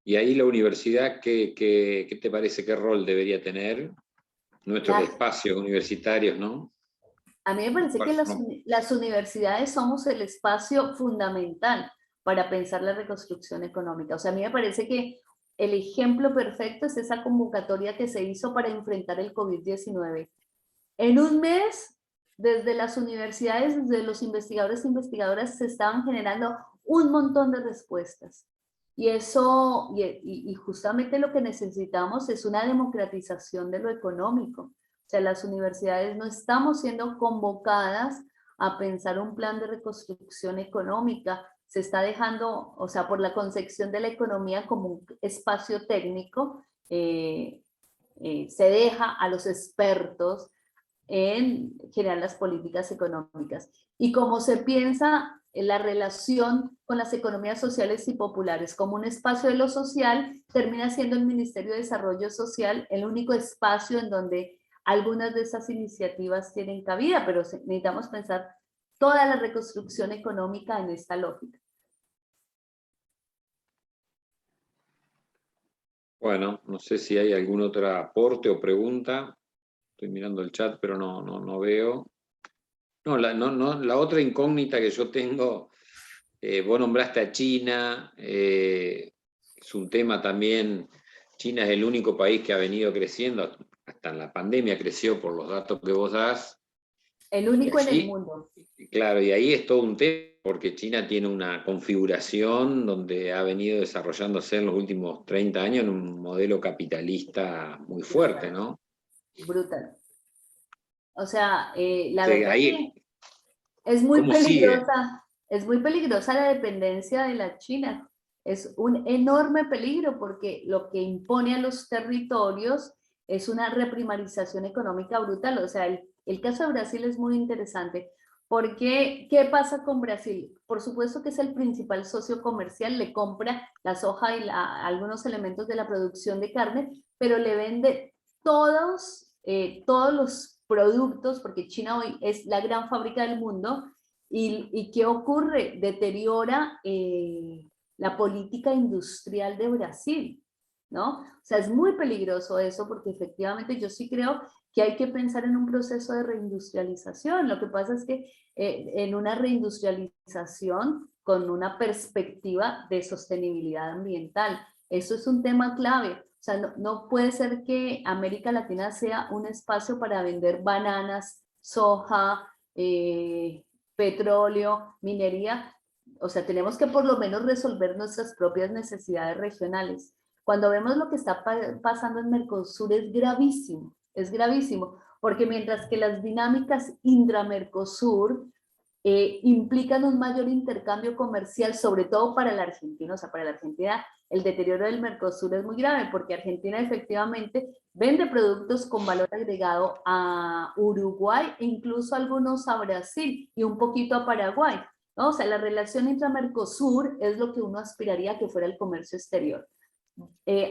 Y ahí la universidad, ¿qué te parece? ¿Qué rol debería tener nuestros espacios universitarios, no? A mí me parece que las universidades somos el espacio fundamental para pensar la reconstrucción económica. O sea, a mí me parece que el ejemplo perfecto es esa convocatoria que se hizo para enfrentar el COVID-19. En un mes, desde las universidades, desde los investigadores e investigadoras, se estaban generando un montón de respuestas. Y eso, y justamente lo que necesitamos es una democratización de lo económico. O sea, las universidades no estamos siendo convocadas a pensar un plan de reconstrucción económica. Se está dejando, o sea, por la concepción de la economía como un espacio técnico, se deja a los expertos en generar las políticas económicas. Y como se piensa en la relación con las economías sociales y populares como un espacio de lo social, termina siendo el Ministerio de Desarrollo Social el único espacio en donde algunas de esas iniciativas tienen cabida, pero necesitamos pensar toda la reconstrucción económica en esta lógica. Bueno, no sé si hay algún otro aporte o pregunta. Estoy mirando el chat, pero no veo. La otra incógnita que yo tengo, vos nombraste a China, es un tema también. China es el único país que ha venido creciendo, hasta en la pandemia creció por los datos que vos das. El único en el mundo. Claro, y ahí es todo un tema, porque China tiene una configuración donde ha venido desarrollándose en los últimos 30 años en un modelo capitalista muy fuerte, ¿no? Brutal. O sea, la verdad ahí, que es muy peligrosa. Sigue? Es muy peligrosa la dependencia de la China. Es un enorme peligro porque lo que impone a los territorios es una reprimarización económica brutal. O sea, el caso de Brasil es muy interesante, porque ¿qué pasa con Brasil? Por supuesto que es el principal socio comercial, le compra la soja y algunos elementos de la producción de carne, pero le vende todos los productos, porque China hoy es la gran fábrica del mundo. ¿Y qué ocurre? Deteriora la política industrial de Brasil, ¿no? O sea, es muy peligroso eso, porque efectivamente yo sí creo que hay que pensar en un proceso de reindustrialización. Lo que pasa es que en una reindustrialización con una perspectiva de sostenibilidad ambiental. Eso es un tema clave. O sea, no puede ser que América Latina sea un espacio para vender bananas, soja, petróleo, minería. O sea, tenemos que por lo menos resolver nuestras propias necesidades regionales. Cuando vemos lo que está pasando en Mercosur es gravísimo, porque mientras que las dinámicas intra-Mercosur implican un mayor intercambio comercial, sobre todo para la Argentina. O sea, para la Argentina el deterioro del Mercosur es muy grave, porque Argentina efectivamente vende productos con valor agregado a Uruguay e incluso algunos a Brasil y un poquito a Paraguay, ¿no? O sea, la relación intra-Mercosur es lo que uno aspiraría a que fuera el comercio exterior.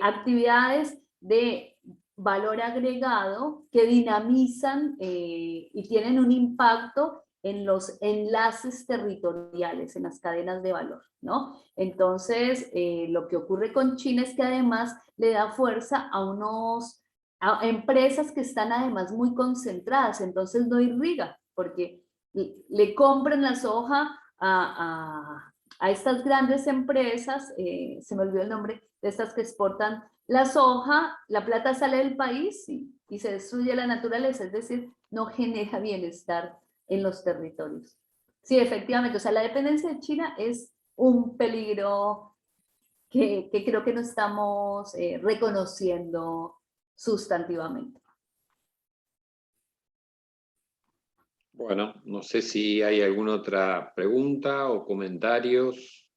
Actividades de valor agregado que dinamizan y tienen un impacto en los enlaces territoriales, en las cadenas de valor, ¿no? Entonces, lo que ocurre con China es que además le da fuerza a empresas que están además muy concentradas, entonces no irriga, porque le compran la soja a estas grandes empresas, se me olvidó el nombre, de estas que exportan la soja, la plata sale del país y se destruye la naturaleza, es decir, no genera bienestar en los territorios. Sí, efectivamente, o sea, la dependencia de China es un peligro que creo que no estamos reconociendo sustantivamente. Bueno, no sé si hay alguna otra pregunta o comentarios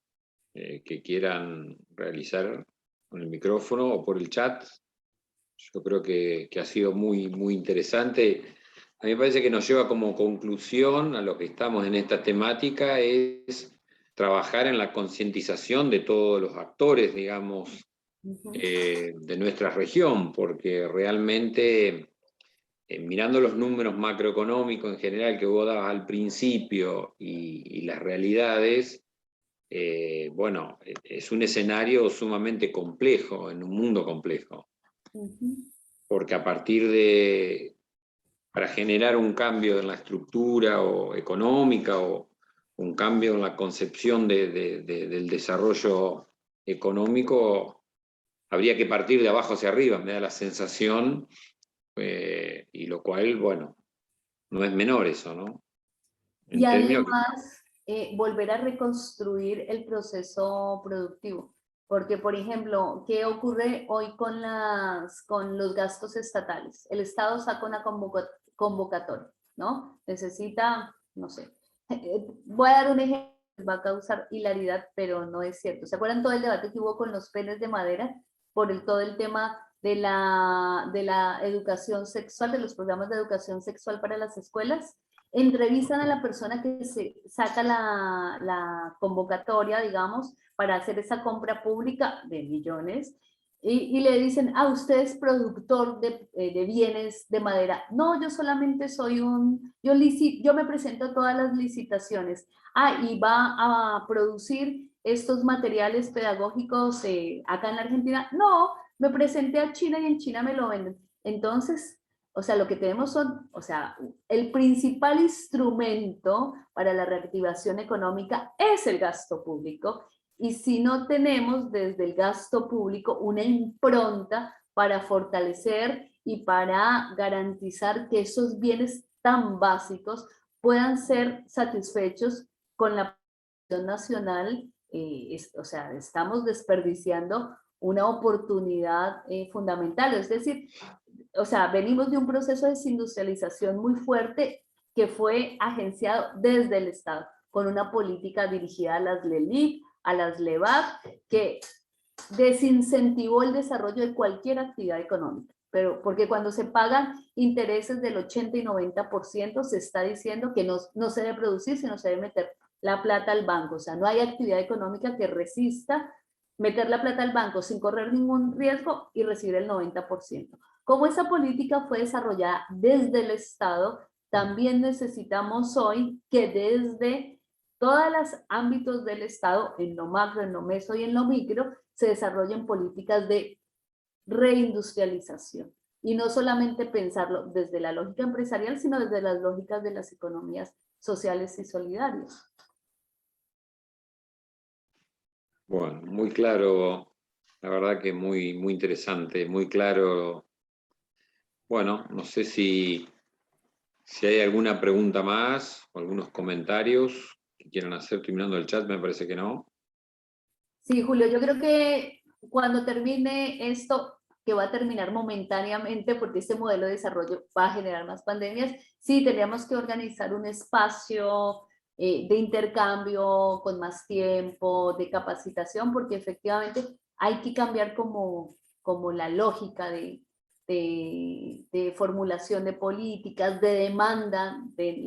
que quieran realizar con el micrófono o por el chat. Yo creo que ha sido muy, muy interesante. A mí me parece que nos lleva como conclusión a lo que estamos en esta temática es trabajar en la concientización de todos los actores, digamos, de nuestra región, porque realmente, mirando los números macroeconómicos en general que vos dabas al principio y las realidades, bueno, es un escenario sumamente complejo, en un mundo complejo. Porque a partir para generar un cambio en la estructura o económica o un cambio en la concepción del desarrollo económico, habría que partir de abajo hacia arriba, me da la sensación, y lo cual, bueno, no es menor eso, ¿no? Y además, volver a reconstruir el proceso productivo. Porque, por ejemplo, ¿qué ocurre hoy con los gastos estatales? El Estado saca una convocatoria, ¿no? Necesita, no sé, voy a dar un ejemplo que va a causar hilaridad, pero no es cierto. ¿Se acuerdan todo el debate que hubo con los penes de madera por todo el tema de la educación sexual, de los programas de educación sexual para las escuelas? Entrevistan a la persona que se saca la convocatoria, digamos, para hacer esa compra pública de millones, y le dicen, usted es productor de bienes de madera. No, yo solamente soy yo me presento a todas las licitaciones. Y va a producir estos materiales pedagógicos acá en la Argentina. No, me presenté a China y en China me lo venden. Entonces, o sea, lo que tenemos el principal instrumento para la reactivación económica es el gasto público, y si no tenemos desde el gasto público una impronta para fortalecer y para garantizar que esos bienes tan básicos puedan ser satisfechos con la producción nacional, o sea, estamos desperdiciando una oportunidad fundamental. Es decir, o sea, venimos de un proceso de desindustrialización muy fuerte que fue agenciado desde el Estado, con una política dirigida a las LELIC, a las LEVAC, que desincentivó el desarrollo de cualquier actividad económica. pero porque cuando se pagan intereses del 80 y 90%, se está diciendo que no se debe producir, sino se debe meter la plata al banco. O sea, no hay actividad económica que resista meter la plata al banco sin correr ningún riesgo y recibir el 90%. Como esa política fue desarrollada desde el Estado, también necesitamos hoy que desde todos los ámbitos del Estado, en lo macro, en lo meso y en lo micro, se desarrollen políticas de reindustrialización. Y no solamente pensarlo desde la lógica empresarial, sino desde las lógicas de las economías sociales y solidarias. Bueno, muy claro, la verdad que muy interesante, muy claro. Bueno, no sé si hay alguna pregunta más o algunos comentarios que quieran hacer. Estoy mirando el chat, me parece que no. Sí, Julio, yo creo que cuando termine esto, que va a terminar momentáneamente porque este modelo de desarrollo va a generar más pandemias, sí tendríamos que organizar un espacio de intercambio con más tiempo, de capacitación, porque efectivamente hay que cambiar como la lógica de formulación de políticas, de demanda de la